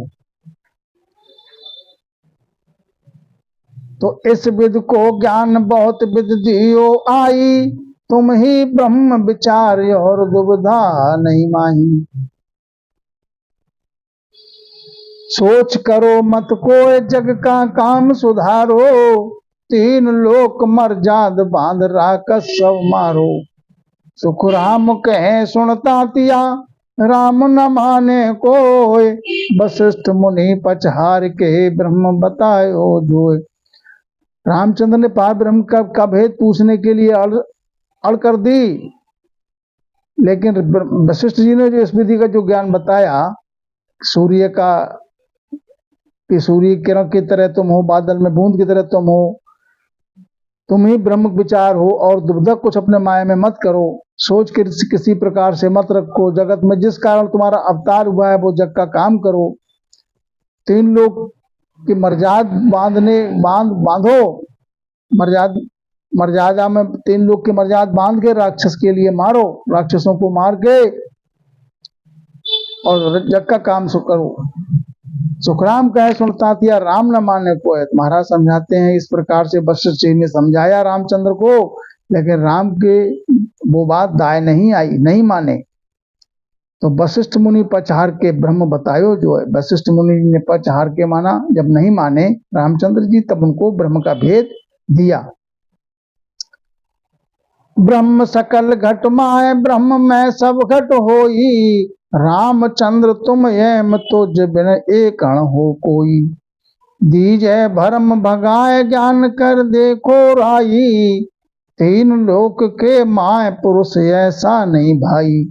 तो इस विद को ज्ञान बहुत विद दियो आई। तुम ही ब्रह्म विचार और दुविधा नहीं माही। सोच करो मत को जग का काम सुधारो। तीन लोक मर्याद बांध राकस सब मारो। सुख राम कहे सुनता तिया राम न माने कोय। वशिष्ठ मुनि पचहार के ब्रह्म बतायो जोय। रामचंद्र ने पार ब्रह्म का भेद पूछने के लिए अड़ कर दी, लेकिन वशिष्ठ जी ने जो इस विधि का जो ज्ञान बताया, सूर्य का कि सूर्य किरण की तरह तुम हो, बादल में बूंद की तरह तुम हो, तुम ही ब्रह्म विचार हो, और दुविधा कुछ अपने माया में मत करो, सोच के किसी प्रकार से मत रखो, जगत में जिस कारण तुम्हारा अवतार हुआ है वो जग का काम करो। तीन लोग की बांधो, मर्यादा में तीन लोग की मर्यादा बांध के राक्षस के लिए मारो, राक्षसों को मार के और जग का काम करो। सुखराम कहे सुनता तिया राम न माने को है। महाराज समझाते हैं इस प्रकार से वशिष्ठ जी ने समझाया रामचंद्र को, लेकिन राम के वो बात दाय नहीं आई, नहीं माने। तो वशिष्ठ मुनि पचहार के ब्रह्म बतायो जो है, वशिष्ठ मुनि ने पचहार के माना, जब नहीं माने रामचंद्र जी तब उनको ब्रह्म का भेद दिया। ब्रह्म सकल घट माय ब्रह्म में सब घट होई। रामचंद्र तुम एम तुझ बिन एक अण हो कोई। दीजै भरम भगाए ज्ञान कर देखो राई। तीन लोक के माय पुरुष ऐसा नहीं भाई।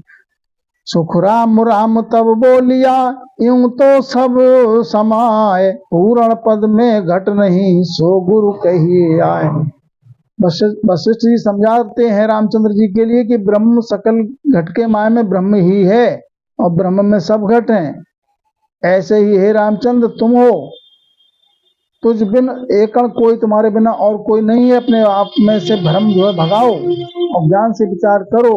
सुखराम राम तब बोलिया यूं तो सब समाय। पूर्ण पद में घट नहीं सो गुरु कहिए आए। वशिष्ठ जी समझाते हैं रामचंद्र जी के लिए कि ब्रह्म सकल घट के माय में ब्रह्म ही है और ब्रह्म में सब घट हैं। ऐसे ही हे रामचंद्र तुम हो, तुझ बिन एकण कोई तुम्हारे बिना और कोई नहीं है। अपने आप में से भ्रम जो है भगाओ और ज्ञान से विचार करो।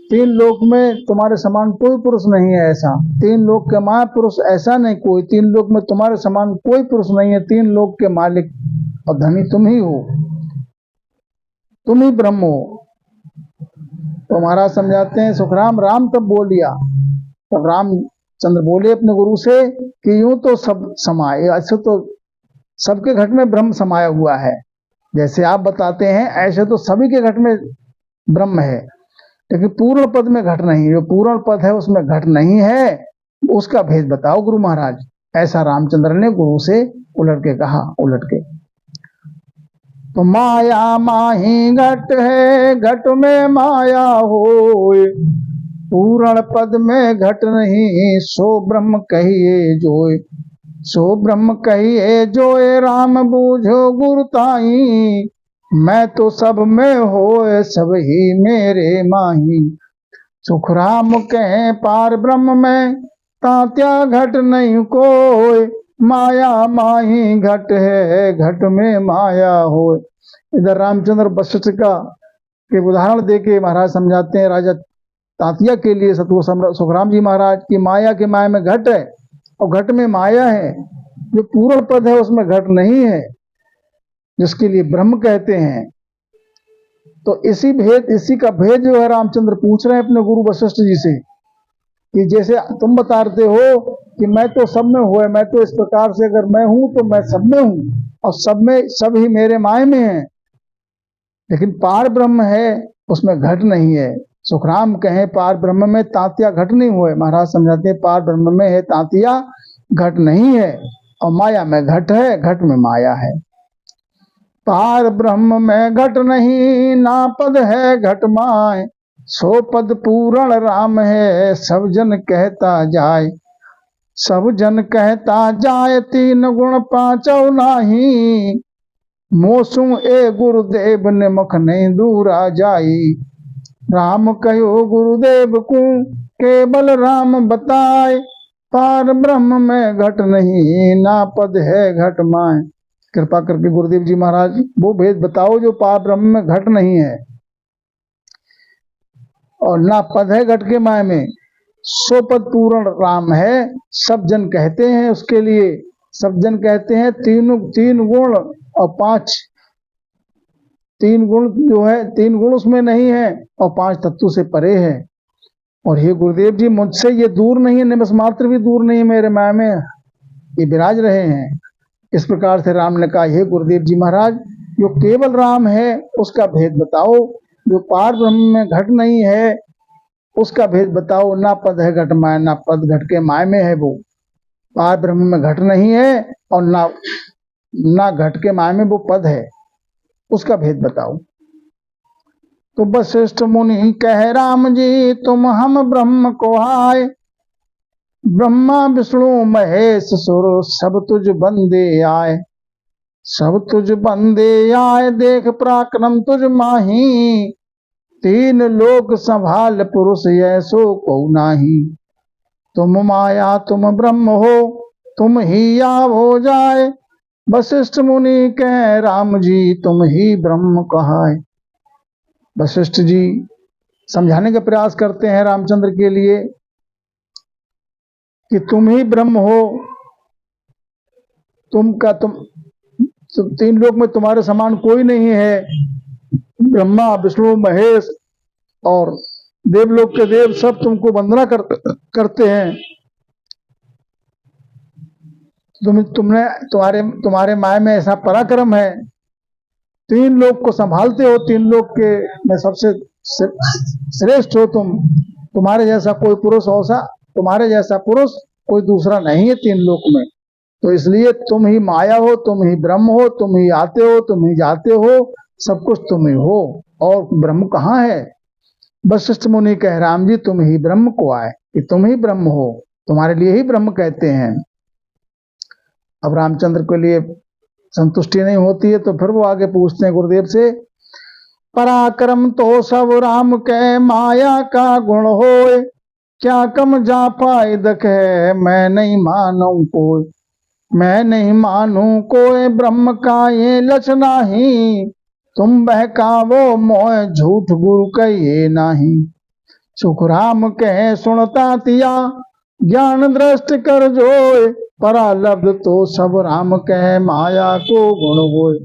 तीन लोक में तुम्हारे समान कोई पुरुष नहीं है ऐसा। तीन लोक के माय पुरुष ऐसा नहीं कोई। तीन लोक में तुम्हारे समान कोई पुरुष नहीं है। तीन लोक के मालिक और धनी तुम ही हो, तुम ही ब्रह्म हो। तो महाराज समझाते हैं सुखराम राम तब बोलिया, तब रामचंद्र बोले अपने गुरु से कि यूं तो सब समाये, ऐसे तो सबके घट में ब्रह्म समाया हुआ है। जैसे आप बताते हैं ऐसे तो सभी के घट में ब्रह्म है, लेकिन पूर्ण पद में घट नहीं। जो पूर्ण पद है उसमें घट नहीं है, उसका भेद बताओ गुरु महाराज। ऐसा रामचंद्र ने गुरु से उलट के कहा। उलट के तो माया माही घट है, घट में माया होए। पूर्ण पद में घट नहीं सो ब्रह्म कहिए जोए। सो ब्रह्म कहिए जोए राम बूझो गुरु ताई। मैं तो सब में होए सब ही मेरे माही। सुखराम कहे पार ब्रह्म में तात्या घट नहीं कोय। माया माही घट है घट में माया हो। इधर रामचंद्र वशिष्ठ का के उदाहरण देके महाराज समझाते हैं राजा तांतिया के लिए सतगुरु सुखराम जी महाराज की माया के माया में घट है और घट में माया है। जो पूर्ण पद है उसमें घट नहीं है, जिसके लिए ब्रह्म कहते हैं। तो इसी का भेद जो है रामचंद्र पूछ रहे हैं अपने गुरु वशिष्ठ जी से कि जैसे तुम बताते हो कि मैं तो सब में हूँ, मैं तो इस प्रकार से अगर मैं हूं तो मैं सब में हूं और सब ही मेरे माय में है, लेकिन पार ब्रह्म है उसमें घट नहीं है। सुखराम कहे पार ब्रह्म में तांतिया घट नहीं हुए। महाराज समझाते हैं पार ब्रह्म में है तांतिया घट नहीं है और माया में घट है, घट में माया है। पार ब्रह्म में घट नहीं ना पद है घट माय। सो पद पूर्ण राम है सब जन कहता जाय। सब जन कहता जाय तीन गुण पांचौ नाही। मोसु ए गुरुदेव ने मुख नहीं दूरा जाई। राम कहो गुरुदेव को केवल राम बताए। पार ब्रह्म में घट नहीं ना पद है घट माय। कृपा करके गुरुदेव जी महाराज वो भेद बताओ जो पार ब्रह्म में घट नहीं है और ना पद है घट के माय में। सो पद पूर्ण राम है सब जन कहते हैं उसके लिए। सब जन कहते हैं तीन गुण और पांच, तीन गुण जो है तीन गुण उसमें नहीं है और पांच तत्व से परे है। और हे गुरुदेव जी मुझसे ये दूर नहीं है, निमिष मात्र भी दूर नहीं है, मेरे माया में ये विराज रहे हैं। इस प्रकार से राम ने कहा हे गुरुदेव जी महाराज जो केवल राम है उसका भेद बताओ, जो पार ब्रह्म में घट नहीं है उसका भेद बताओ। ना पद है घट माय, ना पद घट के माय में है, वो पार ब्रह्म में घट नहीं है और ना घट के माय में वो पद है, उसका भेद बताओ। तो वशिष्ठ मुनि कह राम जी तुम हम ब्रह्म को आए, ब्रह्मा विष्णु महेश सुर सब तुझ बंदे आए, सब तुझ बंदे आए देख पराक्रम तुझ माही, तीन लोक संभाल पुरुष ऐसो को नाही, तुम माया तुम ब्रह्म हो तुम ही आव हो जाए, वशिष्ठ मुनि कह राम जी तुम ही ब्रह्म कहाए। वशिष्ठ जी समझाने का प्रयास करते हैं रामचंद्र के लिए कि तुम ही ब्रह्म हो, तुम तीन लोक में तुम्हारे समान कोई नहीं है, ब्रह्मा विष्णु महेश और देवलोक के देव सब तुमको वंदना करते हैं। तुम्हारे माया में ऐसा पराक्रम है, तीन लोक को संभालते हो, तीन लोक के में सबसे श्रेष्ठ हो तुम, तुम्हारे जैसा कोई पुरुष तुम्हारे जैसा पुरुष कोई दूसरा नहीं है तीन लोक में, तो इसलिए तुम ही माया हो, तुम ही ब्रह्म हो, तुम ही आते हो, तुम ही जाते हो, सब कुछ तुम ही हो, और ब्रह्म कहाँ है। वशिष्ठ मुनि कह राम जी तुम ही ब्रह्म को आए, कि तुम ही ब्रह्म हो, तुम्हारे लिए ही ब्रह्म कहते हैं। अब रामचंद्र के लिए संतुष्टि नहीं होती है तो फिर वो आगे पूछते हैं गुरुदेव से, पराक्रम तो सब राम के माया का गुण होए, क्या कम जा पाए दख है मैं नहीं मानू कोई, मैं नहीं मानू कोई ब्रह्म का ये लचना ही, तुम बहकावो मोह झूठ गुरु कहिए नाही, सुखराम कहे सुनता तिया ज्ञान दृष्टि कर जोए, परालब्ध तो सब राम कहे माया को गुण होए।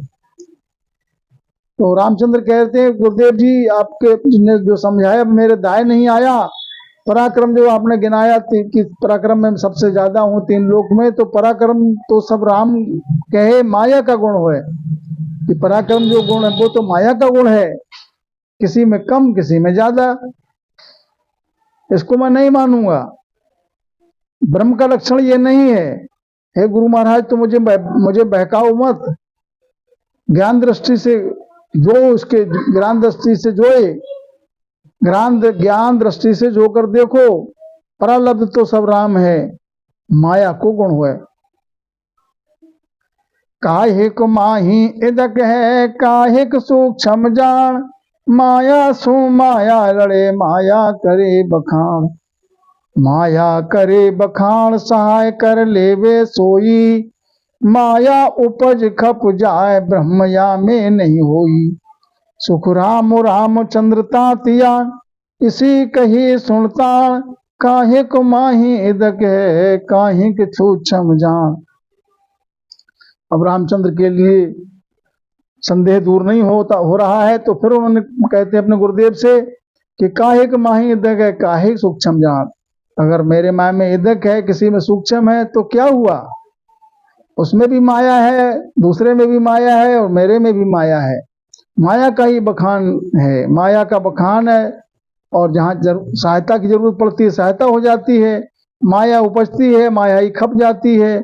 तो रामचंद्र कहते हैं गुरुदेव जी आपके ने जो समझाया मेरे दाय नहीं आया, पराक्रम जो आपने गिनाया कि पराक्रम में सबसे ज्यादा हूं तीन लोक में, तो पराक्रम तो सब राम कहे माया का गुण है, कि पराक्रम जो गुण है वो तो माया का गुण है, किसी में कम किसी में ज्यादा, इसको मैं नहीं मानूंगा। ब्रह्म का लक्षण ये नहीं है। हे गुरु महाराज तो मुझे बहकाओ मत, ज्ञान दृष्टि से जो उसके ज्ञान दृष्टि से जोए, ज्ञान दृष्टि से जो कर देखो, परालब्ध तो सब राम है, माया को गुण हुए। काहे को माही इदक है काहे को सूक्ष्म जान, माया सु माया लड़े माया करे बखान, माया करे बखान सहाय कर लेवे सोई, माया उपज खप जाए ब्रह्मया में नहीं होई, सुख राम रामचंद्र तातिया इसी कही सुनता, काहे को माही इदक है काहे के सूक्ष्म जान। अब रामचंद्र के लिए संदेह दूर नहीं हो रहा है, तो फिर उन्होंने कहते हैं अपने गुरुदेव से कि काहे के माही इदक है काहे सूक्ष्म जान, अगर मेरे माया में इदक है किसी में सूक्ष्म है तो क्या हुआ, उसमें भी माया है, दूसरे में भी माया है और मेरे में भी माया है, माया का ही बखान है, माया का बखान है, और जहाँ सहायता की जरूरत पड़ती है सहायता हो जाती है, माया उपजती है माया ही खप जाती है,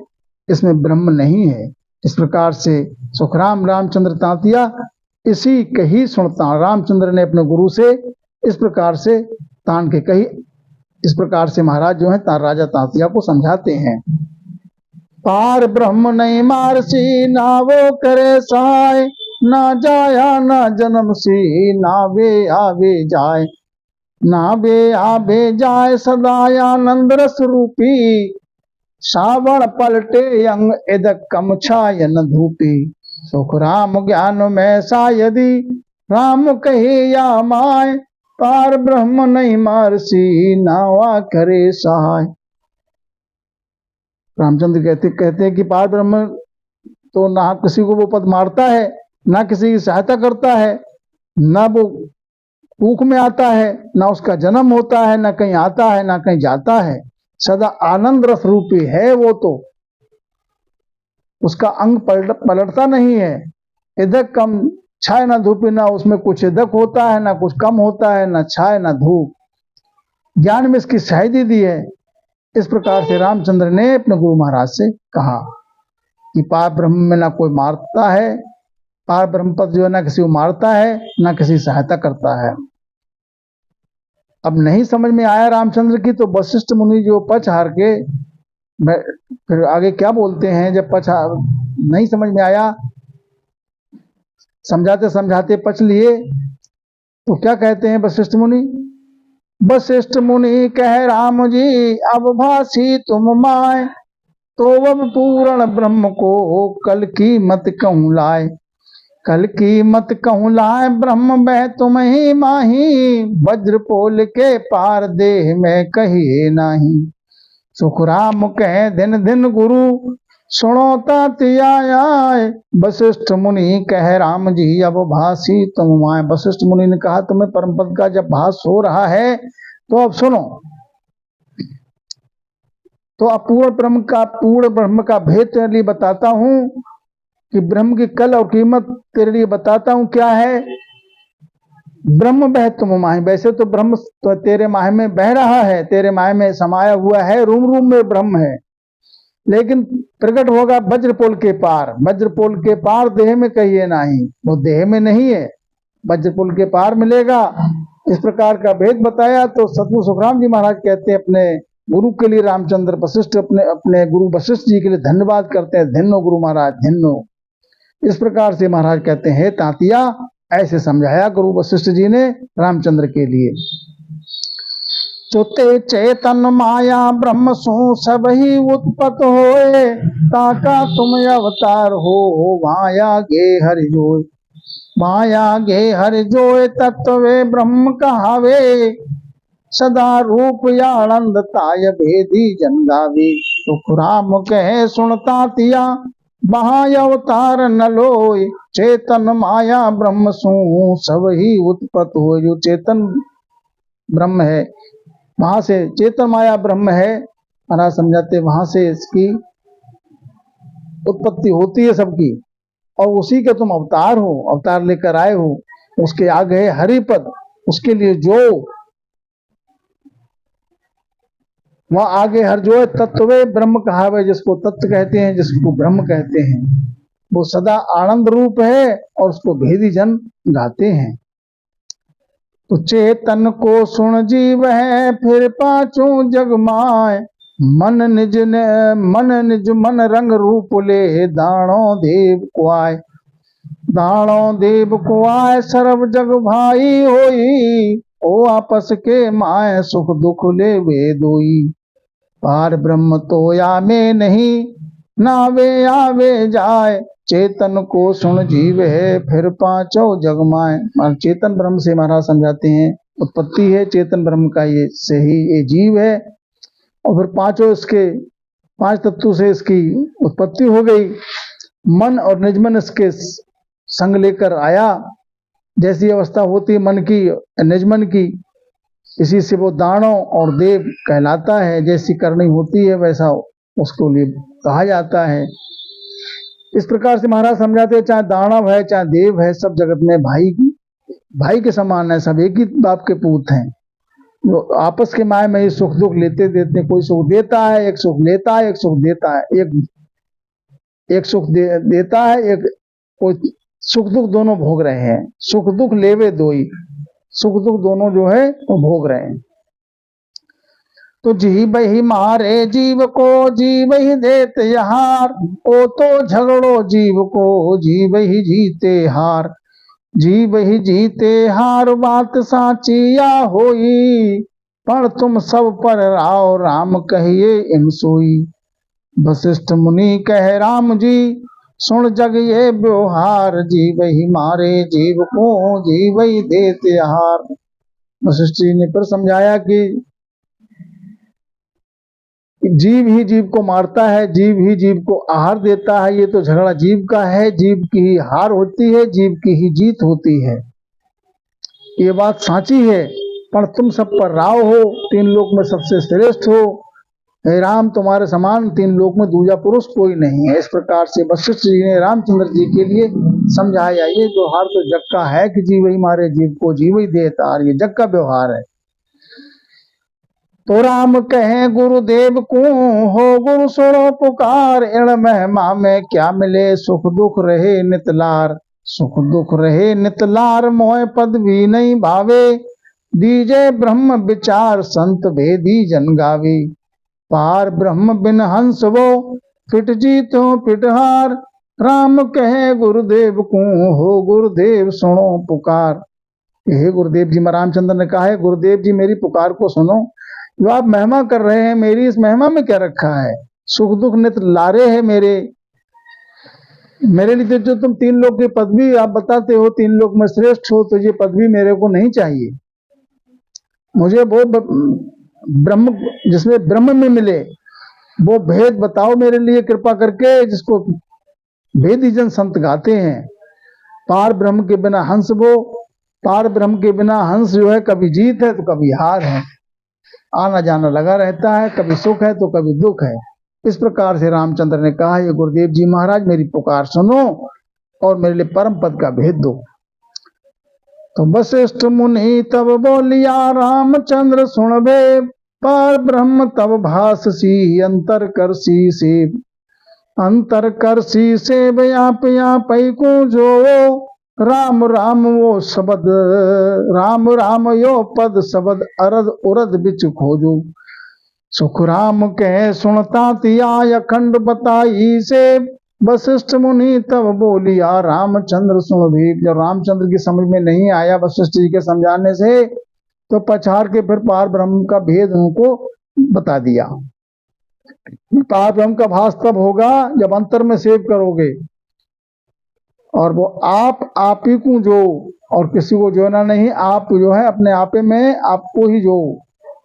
इसमें ब्रह्म नहीं है। इस प्रकार से सुखराम रामचंद्र तांतिया इसी कही सुनता, रामचंद्र ने अपने गुरु से इस प्रकार से तान के कही, इस प्रकार से महाराज जो है राजा तांतिया को समझाते हैं। पार ब्रह्म नहीं मारसी ना वो करे सहाय, ना जाया ना जन्म सी ना वे आवे जाए, ना वे आवे जाए सदा आनंद रस रूपी, श्रावण पलटे अंग इदक कम छायन धूपी, सुख राम ज्ञान में सा यदि राम कहे या माय, पार ब्रह्म नहीं मारसी नावा करे सहाय। रामचंद्र कहते हैं कि पार ब्रह्म तो ना किसी को वो पद मारता है, ना किसी की सहायता करता है, ना वो कूख में आता है, ना उसका जन्म होता है, ना कहीं आता है ना कहीं जाता है, सदा आनंद रस रूपी है वो, तो उसका अंग पलटता नहीं है, इधक कम छाए ना धूप ना, उसमें कुछ इधक होता है ना कुछ कम होता है, ना छाए ना धूप, ज्ञान में इसकी शाहिदी दी है। इस प्रकार से रामचंद्र ने अपने गुरु महाराज से कहा कि पार ब्रह्म में ना कोई मारता है, पार ब्रह्म पद जो है ना किसी को मारता है ना किसी सहायता करता है। अब नहीं समझ में आया रामचंद्र की, तो वशिष्ठ मुनि जो पछ हार के फिर आगे क्या बोलते हैं, जब पछ नहीं समझ में आया, समझाते समझाते पछ लिए, तो क्या कहते हैं वशिष्ठ मुनि? वशिष्ठ मुनि कह राम जी अब भासी तुम माए, तो अब पूर्ण ब्रह्म को कल की मत कहूँ लाए, कल की मत कहूँ लाए ब्रह्म बह तुम ही माही, वज्र पोल के पार देह में कहिए नाही, सुखराम कहे दिन दिन गुरु सुनो तातियाय, वशिष्ठ मुनि कह राम जी अब भासी तुम माए। वशिष्ठ मुनि ने कहा तुम्हें परम पद का जब भास हो रहा है तो अब सुनो, तो पूर्ण ब्रह्म का भेद तेरे लिए बताता हूं, कि ब्रह्म की कल और कीमत तेरे लिए बताता हूं क्या है। ब्रह्म बह तुम माहे, वैसे तो ब्रह्म तो तेरे माहे में बह रहा है, तेरे माहे में समाया हुआ है, रूम रूम में ब्रह्म है, लेकिन प्रकट होगा वज्रपोल के पार, वज्रपोल के पार देह में कहिए नहीं, वो देह में नहीं है, वज्रपोल के पार मिलेगा। इस प्रकार का भेद बताया। तो सतगुरु सुखराम जी महाराज कहते हैं अपने गुरु के लिए, रामचंद्र वशिष्ठ अपने अपने गुरु वशिष्ठ जी के लिए धन्यवाद करते हैं, धन्यो गुरु महाराज धन्यो। इस प्रकार से महाराज कहते हैं तातिया, ऐसे समझाया गुरु वशिष्ठ जी ने रामचंद्र के लिए। चुते चेतन माया ब्रह्म सो सब ही उत्पत होए, ताका तुम अवतार हो माया गे हरि जोय, माया गे हरि जोय तत्वे ब्रह्म कहावे, सदा रूप या आनंदताय भेदी जन गावे, सुखराम कहे सुनता तिया महा अवतार न लोय, चेतन माया ब्रह्म सो सब ही उत्पत हो। जो चेतन ब्रह्म है, वहां से चेतन माया ब्रह्म है, महाराज समझाते वहां से इसकी उत्पत्ति होती है सबकी, और उसी के तुम अवतार हो, अवतार लेकर आए हो। उसके आगे है हरिपद, उसके लिए जो वह आगे हर जो है तत्वे ब्रह्म कहावे, जिसको तत्व कहते हैं, जिसको ब्रह्म कहते हैं, वो सदा आनंद रूप है और उसको भेदी जन गाते हैं। तो चेतन को सुन जीव है फिर पांचों जग माय, मन निज मन रंग रूप ले दाणो देव को आय, दाणो देव को आय सर्व जग भाई होई, ओ आपस के माय सुख दुख ले वे दोई, पार ब्रह्म तो या में नहीं ना वे आवे जाए, चेतन को सुन जीव है फिर पांचों जग माए। चेतन ब्रह्म से महाराज समझाते हैं उत्पत्ति है चेतन ब्रह्म का, ये से ही ये जीव है, और फिर पांचों इसके पांच तत्वों से इसकी उत्पत्ति हो गई। मन और निजमन इसके संग लेकर आया, जैसी अवस्था होती है मन की निजमन की, इसी से वो दानव और देव कहलाता है, जैसी करनी होती है वैसा उसको लिए कहा जाता है। इस प्रकार से महाराज समझाते हैं चाहे दानव है चाहे देव है, सब जगत में भाई के समान है, सब एक ही बाप के पूत हैं, जो आपस के माय में ही सुख दुख लेते देते, कोई सुख देता है एक सुख लेता है, एक सुख देता है, एक सुख देता है, एक कोई सुख दुख दोनों भोग रहे हैं, सुख दुख लेवे दोई, सुख दुख दोनों जो है वो भोग रहे हैं। तो जीव ही मारे जीव को जीव ही देते हार, ओ तो झगड़ो जीव को जीव ही जीते हार, जीव ही जीते हार बात साची या होई, पर तुम सब पर आओ राम कहिए इन सोई, वशिष्ठ मुनि कहे राम जी सुन जग ये व्यवहार, जीव ही मारे जीव को जीव ही देते हार। वशिष्ठ जी ने फिर समझाया कि जीव ही जीव को मारता है, जीव ही जीव को आहार देता है, ये तो झगड़ा जीव का है, जीव की ही हार होती है, जीव की ही जीत होती है, ये बात साची है। पर तुम सब पर राव हो, तीन लोक में सबसे श्रेष्ठ हो, हे राम, तुम्हारे समान तीन लोक में दूजा पुरुष कोई नहीं है। इस प्रकार से वशिष्ठ जी ने रामचंद्र जी के लिए समझाया, ये व्यवहार तो जग का है कि जीव ही मारे जीव को, जीव ही दे तार, ये जग का व्यवहार है। तो राम कहे गुरुदेव को, हो गुरु सुनो पुकार, इण महिमा में क्या मिले, सुख दुख रहे नितलार। सुख दुख रहे नितलार, मोह पद भी नहीं भावे, दीजे ब्रह्म विचार, संत भेदी जन गावे। पार ब्रह्म बिन हंस वो, फिट जीतो पिटहार। राम कहे गुरुदेव को, हो गुरुदेव सुनो पुकार। हे गुरुदेव जी, रामचंद्र ने कहा है, गुरुदेव जी मेरी पुकार को सुनो। जो आप महिमा कर रहे हैं, मेरी इस महिमा में क्या रखा है? सुख दुख नित लारे है मेरे लिए जो तुम तीन लोग की पदवी आप बताते हो, तीन लोग में श्रेष्ठ हो, तो ये पदवी मेरे को नहीं चाहिए। मुझे वो ब्रह्म, जिसमें ब्रह्म में मिले वो भेद बताओ मेरे लिए कृपा करके, जिसको भेदी जन संत गाते हैं। पार ब्रह्म के बिना हंस वो, पार ब्रह्म के बिना हंस जो है कभी जीत है तो कभी हार है, आना जाना लगा रहता है, कभी सुख है तो कभी दुख है। इस प्रकार से रामचंद्र ने कहा, ये गुरुदेव जी महाराज मेरी पुकार सुनो और मेरे लिए परम पद का भेद दो। तो वशिष्ठ मुनि तब बोलिया, रामचंद्र सुनबे, पार ब्रह्म तब भास सी, अंतर कर सी से, अंतर कर सी से व्याप पै को जो। राम राम वो शब्द, राम राम यो पद शब्द, अरद उरद बिच खोजो। सुख राम कह सुनता तिया, अखंड बताई से, वशिष्ठ मुनि तब बोलिया, रामचंद्र सुन भी। जब रामचंद्र की समझ में नहीं आया वशिष्ठ जी के समझाने से, तो पछाड़ के फिर पार ब्रह्म का भेद उनको बता दिया। पार ब्रह्म का भास तब होगा जब अंतर में सेव करोगे, और वो आप ही को जो, और किसी को जोना नहीं, आप जो है अपने आपे में आपको ही जो।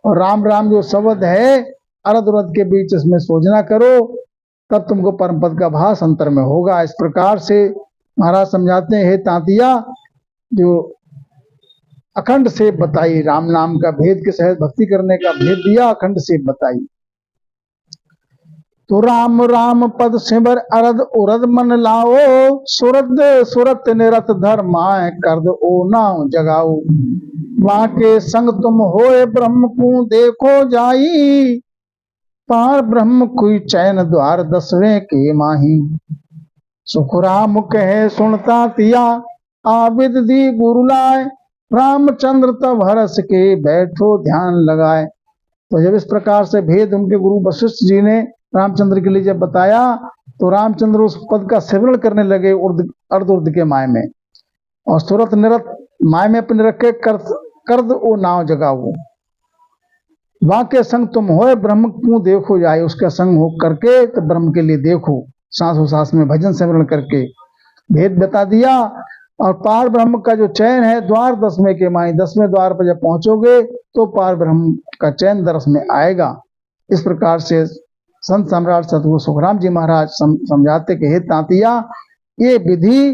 और राम राम जो शब्द है, अरद उरद के बीच इसमें सोचना करो, तब तुमको परम पद का भास अंतर में होगा। इस प्रकार से महाराज समझाते हैं, हे तांतिया, जो अखंड सेव बताई, राम नाम का भेद के सहित भक्ति करने का भेद दिया, अखंड सेव बताई। तो राम राम पद सिमर अरद उरद मन लाओ, सुरत सुरत निरत धर्माए, करद ओ नाव जगाओ। वहां के संग तुम होए ब्रह्म को देखो जाई, पार ब्रह्म कोई चैन द्वार दसवें के माही। सुख राम कहे सुनता तिया, आबिद दी गुरु लाए, रामचंद्र तब हरस के बैठो ध्यान लगाए। तो जब इस प्रकार से भेद उनके गुरु वशिष्ठ जी ने रामचंद्र के लिए जब बताया, तो रामचंद्र उस पद का सेवन करने लगे अर्ध उर्द के माय में, और सुरत निरत माय में अपने रखे, कर्द ओ नाव जगाओ। वहां के संग तुम होए ब्रह्म क्यों देखो जाए, उसका संग हो करके तो ब्रह्म के लिए देखो, सांसों सांस में भजन सेवन करके भेद बता दिया। और पार ब्रह्म का जो चयन है, द्वार 10वें के माई, 10वें द्वार पर जब पहुंचोगे तो पार ब्रह्म का चयन दरस में आएगा। इस प्रकार से संत सम्राट सतगुरु सुखराम जी महाराज समझाते कि हे तांतिया, ये विधि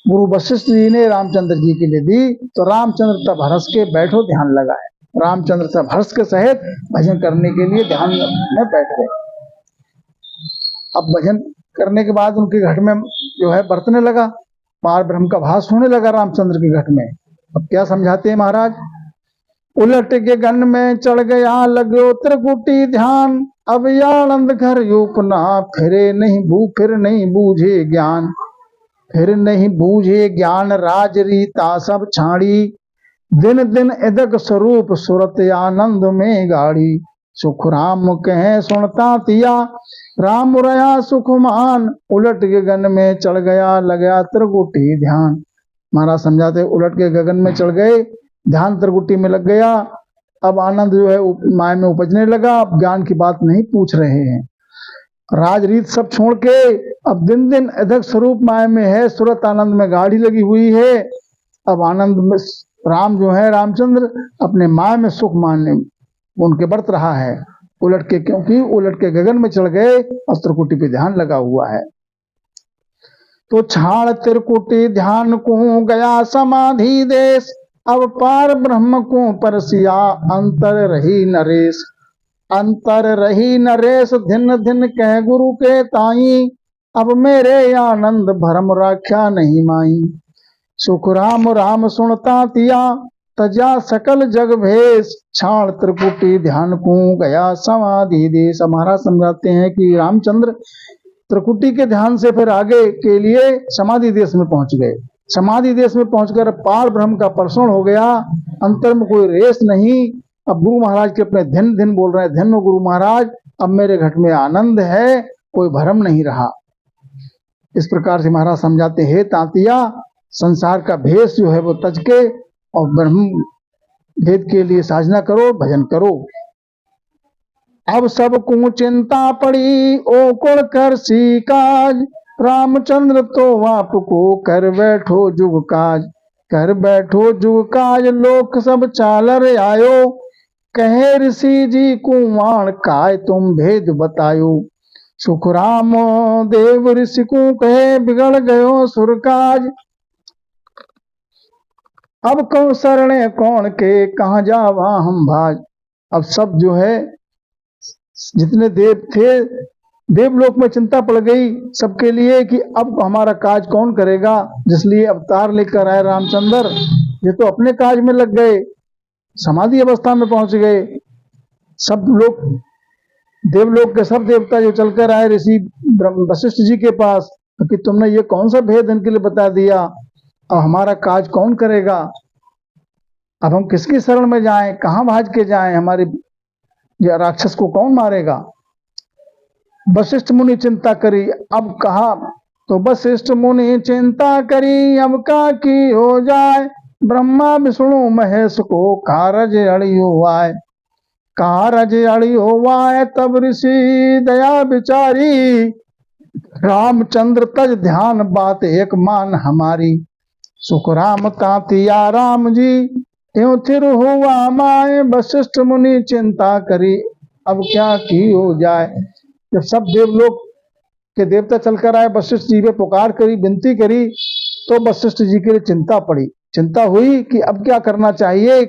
गुरु वशिष्ठ जी ने रामचंद्र जी के लिए दी। तो रामचंद्र तब हर्ष के बैठो ध्यान लगाए, रामचंद्र तब हर्ष के सहित भजन करने के लिए ध्यान में बैठ गए। अब भजन करने के बाद उनके घट में जो है बरतने लगा, पार ब्रह्म का भास होने लगा रामचंद्र के घट में। अब क्या समझाते हैं महाराज, उलट के गन में चढ़ गया लगो त्रिकुटी ध्यान, अब आनंद घर यूपना, फिर नहीं बूझे ज्ञान, फिर नहीं बूझे ज्ञान, राज रीता सब छाड़ी, दिन दिन इदक स्वरूप सुरत आनंद में गाड़ी। सुख राम कहे सुनता तिया, राम रया सुखमान, उलट के गगन में चढ़ गया लगा त्रिकुटी ध्यान। महाराज समझाते, उलट के गगन में चढ़ गए, ध्यान त्रिकुटी में लग गया। अब आनंद जो है माया में उपजने लगा, अब ज्ञान की बात नहीं पूछ रहे हैं, राजरीत सब छोड़ के अब दिन दिन अधक स्वरूप माया में है, सुरत आनंद में गाड़ी लगी हुई है। अब आनंद में राम जो है रामचंद्र अपने माया में सुख मानने उनके बरत रहा है उलट के, क्योंकि उलट के गगन में चढ़ गए और त्रिकुटी पे ध्यान लगा हुआ है। तो छाड़ त्रिकुटी ध्यान को गया समाधि देश, अब पार ब्रह्म को परसिया अंतर रही नरेश। अंतर रही नरेश धिन धिन कह गुरु के ताई, अब मेरे आनंद भरम राख्या नहीं माई। सुख राम राम सुनता तिया, तजा सकल जग भेष, छाण त्रिपुटी ध्यान को गया समाधि देश। महाराज समझाते हैं कि रामचंद्र त्रिकुटी के ध्यान से फिर आगे के लिए समाधि देश में पहुंच गए। समाधि देश में पहुंचकर पार ब्रह्म का प्रसन्न हो गया, अंतर में कोई रेस नहीं। अब गुरु महाराज के अपने धिन धिन बोल रहे हैं, धन्य गुरु महाराज, अब मेरे घट में आनंद है, कोई भरम नहीं रहा। इस प्रकार से महाराज समझाते हैं, तांतिया संसार का भेष जो है वो तज के और ब्रह्म भेद के लिए साधना करो, भजन करो। अब सबको चिंता पड़ी ओ कुल कर सी काज, रामचंद्र तो आपको कर बैठो जुग काज। कर बैठो जुग काज लोक सब चालर आयो, कहे ऋषि जी कुमार काय तुम भेद बतायो। सुख राम देव ऋषि को कहे बिगड़ गयो सुर काज, अब कौन शरणे कौन के कहाँ जावा हम भाज। अब सब जो है जितने देव थे, देवलोक में चिंता पड़ गई सबके लिए कि अब हमारा काज कौन करेगा, जिसलिए अवतार लेकर आए रामचंद्र। ये तो अपने काज में लग गए, समाधि अवस्था में पहुंच गए। सब लोग देवलोक के सब देवता जो चलकर आए ऋषि वशिष्ठ जी के पास कि तुमने ये कौन सा भेद इनके लिए बता दिया, अब हमारा काज कौन करेगा, अब हम किसकी शरण में जाएं, कहां भाज के जाएं, हमारे राक्षस को कौन मारेगा। वशिष्ठ मुनि चिंता करी, अब कहा तो वशिष्ठ मुनि चिंता करी, अब का की हो जाए, ब्रह्मा विष्णु महेश को कारज अड़ियो आए। कारज अड़ियो आए तब ऋषि दया विचारी, रामचंद्र तज ध्यान बात एक मान हमारी। सुख राम तातिया राम जी त्यों थिर हुआ माए, वशिष्ठ मुनि चिंता करी, अब क्या की हो जाए। जब सब देवलोक के देवता चलकर आए, वशिष्ठ जी पे पुकार करी, विनती करी, तो वशिष्ठ जी के लिए चिंता पड़ी। चिंता हुई कि अब क्या करना चाहिए।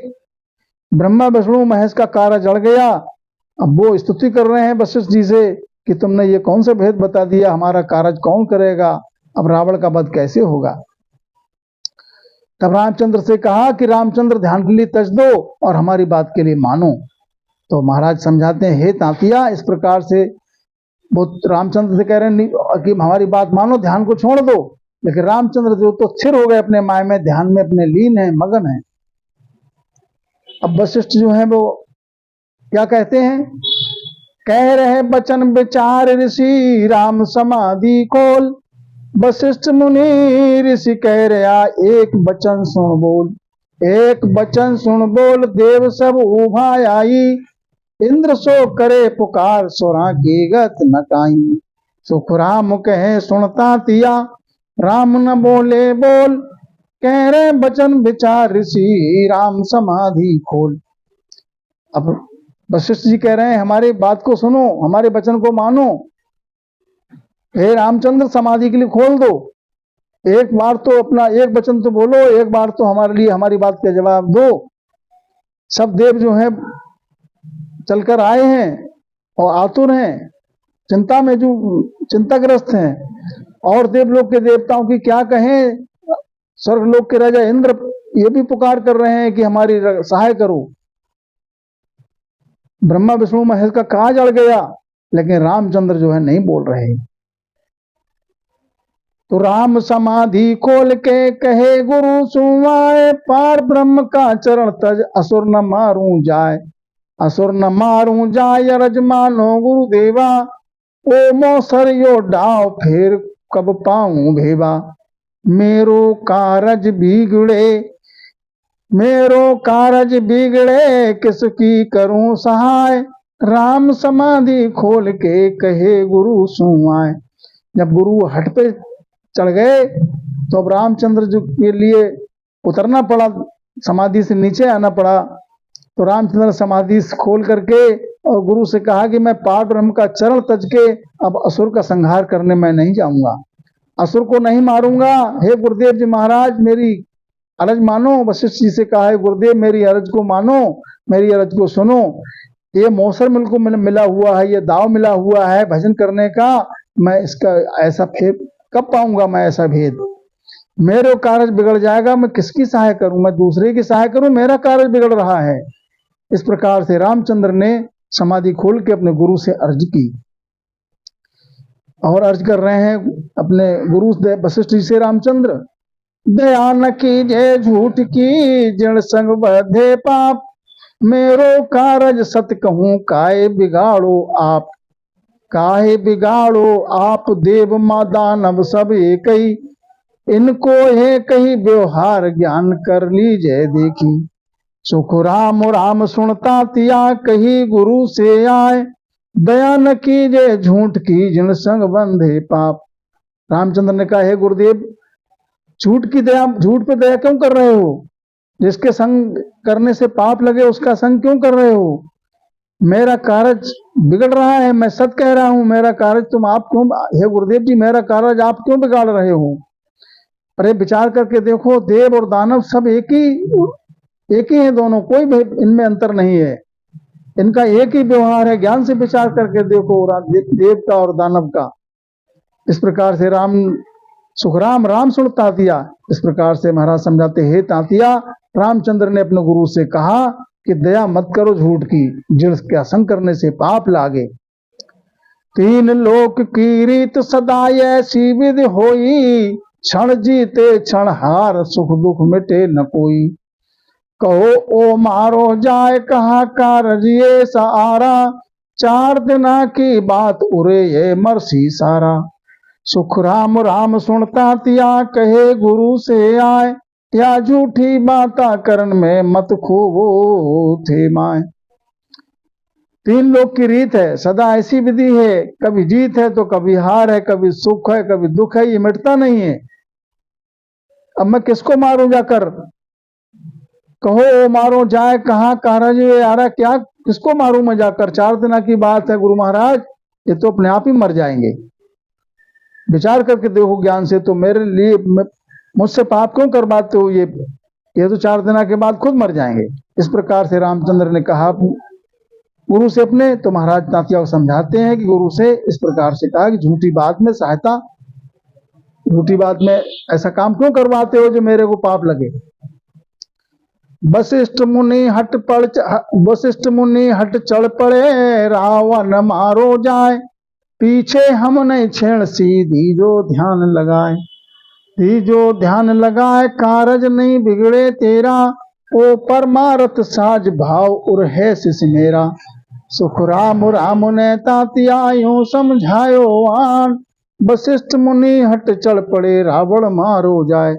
ब्रह्मा विष्णु महेश का कार्य जड़ गया। अब वो स्तुति कर रहे हैं वशिष्ठ जी से कि तुमने ये कौन सा भेद बता दिया, हमारा कार्य कौन करेगा, अब रावण का वध कैसे होगा। तब रामचंद्र से कहा कि रामचंद्र ध्यान के लिए तज दो और हमारी बात के लिए मानो। तो महाराज समझाते हैं, हे तांतिया, इस प्रकार से वो रामचंद्र से कह रहे हैं कि हमारी बात मानो, ध्यान को छोड़ दो। लेकिन रामचंद्र जो तो स्थिर हो गए अपने माया में, ध्यान में अपने लीन है, मगन है। अब वशिष्ठ जो है वो क्या कहते हैं, कह रहे बचन विचार ऋषि राम समाधि खोल। वशिष्ठ मुनि ऋषि कह रहा एक बचन सुन बोल, एक बचन सुन बोल, देव सब उभा आई। इंद्र सो करे पुकार सोरा की गत न काई। सुख राम कहे सुनता तिया, राम न बोले बोल, कह रहे बचन विचार ऋषि राम समाधि खोल। अब वशिष्ठ जी कह रहे हैं हमारी बात को सुनो, हमारे वचन को मानो, हे रामचंद्र समाधि के लिए खोल दो। एक बार तो अपना एक वचन तो बोलो, एक बार तो हमारे लिए हमारी बात का जवाब दो। सब देव जो है चलकर आए हैं और आतुर हैं, चिंता में जो चिंताग्रस्त हैं, और देवलोक के देवताओं की क्या कहें, स्वर्गलोक के राजा इंद्र ये भी पुकार कर रहे हैं कि हमारी सहाय करो। ब्रह्मा विष्णु महेश का काज अड़ गया, लेकिन रामचंद्र जो है नहीं बोल रहे। तो राम समाधि खोल के कहे गुरु सुवाए, पार ब्रह्म का चरण तज असुर न मारूं जाए। असुर न मारूं जाय अरज मानो गुरुदेवा, ओ मौसर यो डाव फिर कब पाऊं भेवा। मेरो कारज बिगड़े, मेरो कारज बिगड़े, किसकी करूं सहाय। राम समाधि खोल के कहे गुरु सुवाए। जब गुरु हट पे चढ़ गए तो अब रामचंद्र जी के लिए उतरना पड़ा, समाधि से नीचे आना पड़ा। तो रामचंद्र समाधि खोल करके और गुरु से कहा कि मैं पार ब्रह्म का चरण तज के अब असुर का संहार करने मैं नहीं जाऊंगा, असुर को नहीं मारूंगा। हे गुरुदेव जी महाराज मेरी अरज मानो। वशिष्ठ जी से कहा है गुरुदेव मेरी अरज को मानो, मेरी अरज को सुनो। ये मौसर मुझको मिला हुआ है, ये दाव मिला हुआ है भजन करने का, मैं इसका ऐसा भेद कब पाऊंगा? मैं ऐसा भेद, मेरे कार्य बिगड़ जाएगा, मैं किसकी सहाय करूं? मैं दूसरे की सहाय करूं, मेरा कार्य बिगड़ रहा है। इस प्रकार से रामचंद्र ने समाधि खोल के अपने गुरु से अर्ज की, और अर्ज कर रहे हैं अपने गुरु वशिष्ठ जी से रामचंद्र, दया न कीजे झूठ की, जड़ संग बधे पाप, मेरो कारज सत कहूं काहे बिगाड़ो आप, काहे बिगाड़ो आप, देव माँ दानव सब एक ही, इनको है कहीं व्यवहार ज्ञान कर लीजिए देखी, सुख राम राम सुनता तिया कही गुरु से आए, दया न कीजे झूठ की जिन संग बंधे पाप। रामचंद्र ने कहा, हे गुरुदेव, झूठ की दया, झूठ पे दया क्यों कर रहे हो? जिसके संग करने से पाप लगे उसका संग क्यों कर रहे हो? मेरा कार्य बिगड़ रहा है, मैं सच कह रहा हूं, मेरा कार्य तुम आप क्यों, हे गुरुदेव जी, मेरा कार्य आप क्यों बिगाड़ रहे हो? अरे विचार करके देखो, देव और दानव सब एक ही है, दोनों, कोई इनमें अंतर नहीं है, इनका एक ही व्यवहार है। ज्ञान से विचार करके देखो देव का और दानव का। इस प्रकार से सुखराम राम सुन तातिया, इस प्रकार से महाराज समझाते, हे तातिया, रामचंद्र ने अपने गुरु से कहा कि दया मत करो झूठ की, जिसका संग करने से पाप लागे। तीन लोक की रीत सदा ऐसी विध होई, क्षण जीते क्षण हार, सुख दुख मिटे न कोई, कहो ओ मारो जाए कहा कारज ये सहारा, चार दिना की बात उरे ये मरसी सारा, सुख राम राम सुनता तिया कहे गुरु से आए, या झूठी बाता करन में मत खोवो थे माए। तीन लोग की रीत है, सदा ऐसी विधि है, कभी जीत है तो कभी हार है, कभी सुख है कभी दुख है, ये मिटता नहीं है। अब मैं किसको मारूं जाकर? कहो ओ मारो जाए कहा कारज ये यारा, क्या किसको मारूं मैं जाकर? 4 दिना की बात है गुरु महाराज, ये तो अपने आप ही मर जाएंगे। विचार करके देखो ज्ञान से, तो मेरे लिए मुझसे पाप क्यों करवाते हो? ये तो 4 दिना के बाद खुद मर जाएंगे। इस प्रकार से रामचंद्र ने कहा गुरु से अपने, तो महाराज तातिया को समझाते हैं कि गुरु से इस प्रकार से कहा कि झूठी बात में सहायता, झूठी बात में ऐसा काम क्यों करवाते हो जो मेरे को पाप लगे। वशिष्ठ मुनि हट चढ़ पड़े, रावण मारो जाए, पीछे हम नहीं छेड़ सीधी जो ध्यान लगाए, धी जो ध्यान लगाए कारज नहीं बिगड़े तेरा, ओ परमारथ साज भाव उर है शिष मेरा, सुख राम राम ने तातिया यूं समझायो आन, वशिष्ठ मुनि हट चढ़ पड़े रावण मारो जाए।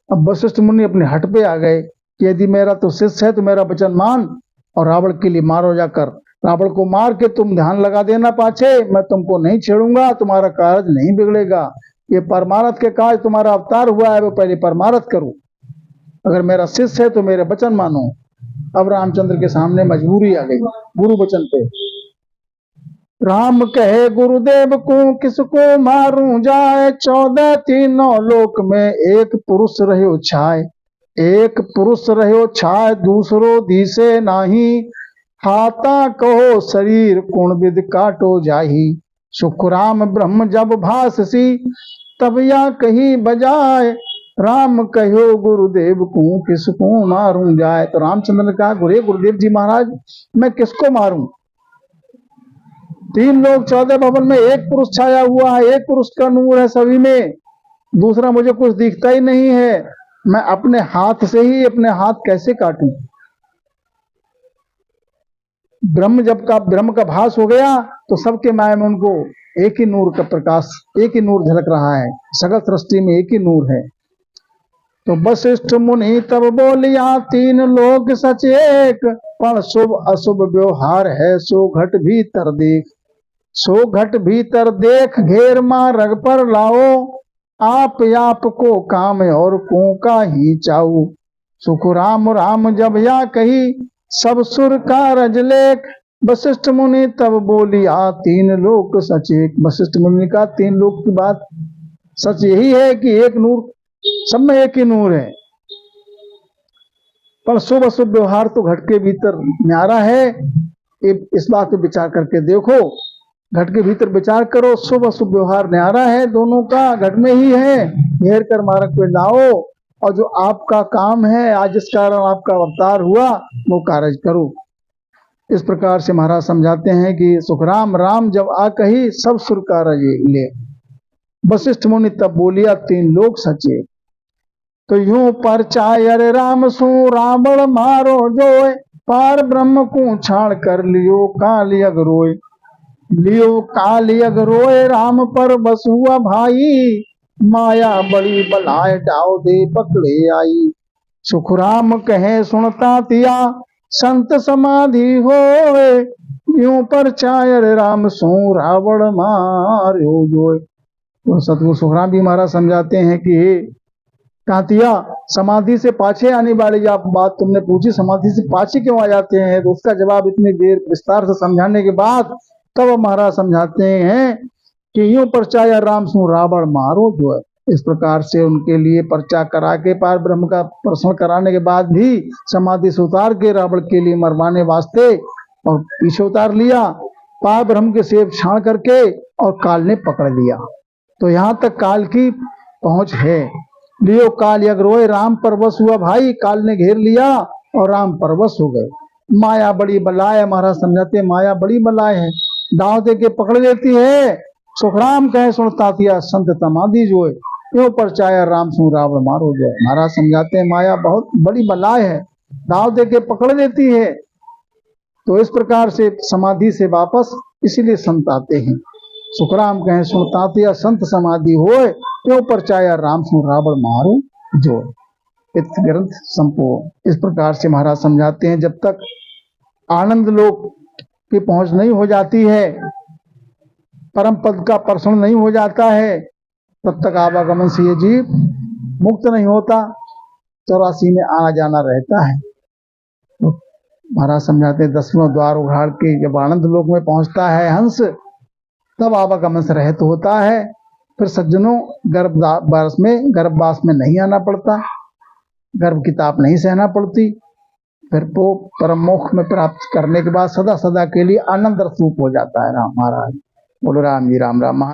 अब वशिष्ठ मुनि अपने हट पे आ गए कि यदि मेरा तो शिष्य है तो मेरा वचन मान, और रावण के लिए मारो जाकर, रावण को मार के तुम ध्यान लगा देना पाछे, मैं तुमको नहीं छेड़ूंगा, तुम्हारा कार्य नहीं बिगड़ेगा। ये परमारथ के कार्य, तुम्हारा अवतार हुआ है वो पहले परमारथ करो, अगर मेरा शिष्य है तो मेरे वचन मानो। अब रामचंद्र के सामने मजबूरी आ गई गुरु वचन पे। राम कहे गुरुदेव को किसको मारूं जाए, 14 तीनों लोक में एक पुरुष रहो छाए, एक पुरुष रहो छाए दूसरो दिसे नाही, हाथा कहो शरीर कुण विद काटो जाही, सुख राम ब्रह्म जब भाससी तब या कही बजाए, राम कहो गुरुदेव को किसको मारूं जाए। तो रामचंद्र ने कहा, गुरुदेव जी महाराज, मैं किसको मारूं? 3 लोग 14 भवन में एक पुरुष छाया हुआ है, एक पुरुष का नूर है सभी में, दूसरा मुझे कुछ दिखता ही नहीं है, मैं अपने हाथ से ही अपने हाथ कैसे काटूं? ब्रह्म का भास हो गया तो सबके माया में उनको एक ही नूर का प्रकाश, एक ही नूर झलक रहा है, सगल सृष्टि में एक ही नूर है। तो वशिष्ठ मुनि तब बोलिया, 3 लोग सच एक, पर शुभ अशुभ व्यवहार है सो घट भीतर देख, सो घट भीतर देख घेर मां रग पर लाओ, आप को काम और को का ही चाऊ, सुख राम राम जब या कही सब सुर का रजलेख, वशिष्ठ मुनि तब बोलिया 3 लोक सचेक। वशिष्ठ मुनि का 3 लोक की बात सच यही है कि एक नूर, सब में एक ही नूर है, पर शुभ अशुभ व्यवहार तो घट के भीतर न्यारा है, इस बात पे विचार करके देखो, घट के भीतर विचार करो, शुभ अशुभ व्यवहार न्यारा है दोनों का, घट में ही है, घेर कर मारक पे लाओ, और जो आपका काम है, आज जिस कारण आपका अवतार हुआ, वो कार्य करो। इस प्रकार से महाराज समझाते हैं कि सुखराम राम जब आ कही, सब सुर कारज ले। वशिष्ठ मुनि तब बोलिया, तीन लोग सचे। तो यूं परचाय अरे राम सु रावण मारो जोय, पार ब्रह्म को छाड़ कर लियो काल अगरोय। लियो काल अगरोय राम पर बस हुआ भाई, माया बड़ी बलाय डाव दे पकड़े आई। सुखराम कहे सुनता तिया, संत समाधि होए, यूं परचाय अरे राम सु रावण मारो जोय। तो सतगुरु सुखराम भी महाराज समझाते हैं कि कांतिया, समाधि से पाछे आने वाली आप बात तुमने पूछी, समाधि से पाछे क्यों आ जाते हैं, तो उसका जवाब इतनी देर विस्तार से समझाने के बाद तब महाराज समझाते हैं कि यूं परचाया राम सु रावण मारो जो है। इस प्रकार से उनके लिए पर्चा करा के पार ब्रह्म का प्रश्न कराने के बाद भी समाधि से उतार के रावण के लिए मरवाने वास्ते और पीछे उतार लिया, पार ब्रह्म के सेब छाण करके, और काल ने पकड़ लिया। तो यहाँ तक काल की पहुंच है। लियो काल यग्रोय, राम परवश हुआ भाई, काल ने घेर लिया और राम परवश हो गए। माया बड़ी बलाय, महाराज समझाते माया बड़ी बलाय है, दांव दे के पकड़ लेती है। सुखराम कहे सुनता थिया, संत समाधि जोए, क्यों परचाया राम सु रावण मारो जो। महाराज समझाते हैं माया बहुत बड़ी बलाय है, दांव दे के पकड़ लेती है। तो इस प्रकार से समाधि से वापस इसीलिए संत आते हैं। सुखराम कहे सुनता थिया, संत समाधि होए, क्यों परचाया राम सु रावण मारो जो। ग्रंथ संपूर्ण। इस प्रकार से महाराज समझाते हैं, जब तक आनंद लोक की पहुंच नहीं हो जाती है, परम पद का स्पर्शन नहीं हो जाता है, तब तक आवागमन से ये जीव मुक्त नहीं होता, 84 में आना जाना रहता है। तो महाराज समझाते हैं 10वां द्वार उघाड़ के जब आनंद लोक में पहुंचता है हंस, तब आवागमन से रहित होता है। फिर सज्जनों, गर्भवास में नहीं आना पड़ता, गर्भ की ताप नहीं सहना पड़ती, फिर वो परम मोक्ष में प्राप्त करने के बाद सदा सदा के लिए आनंद स्वरूप हो जाता है राम महाराज। बोलो राम जी राम राम।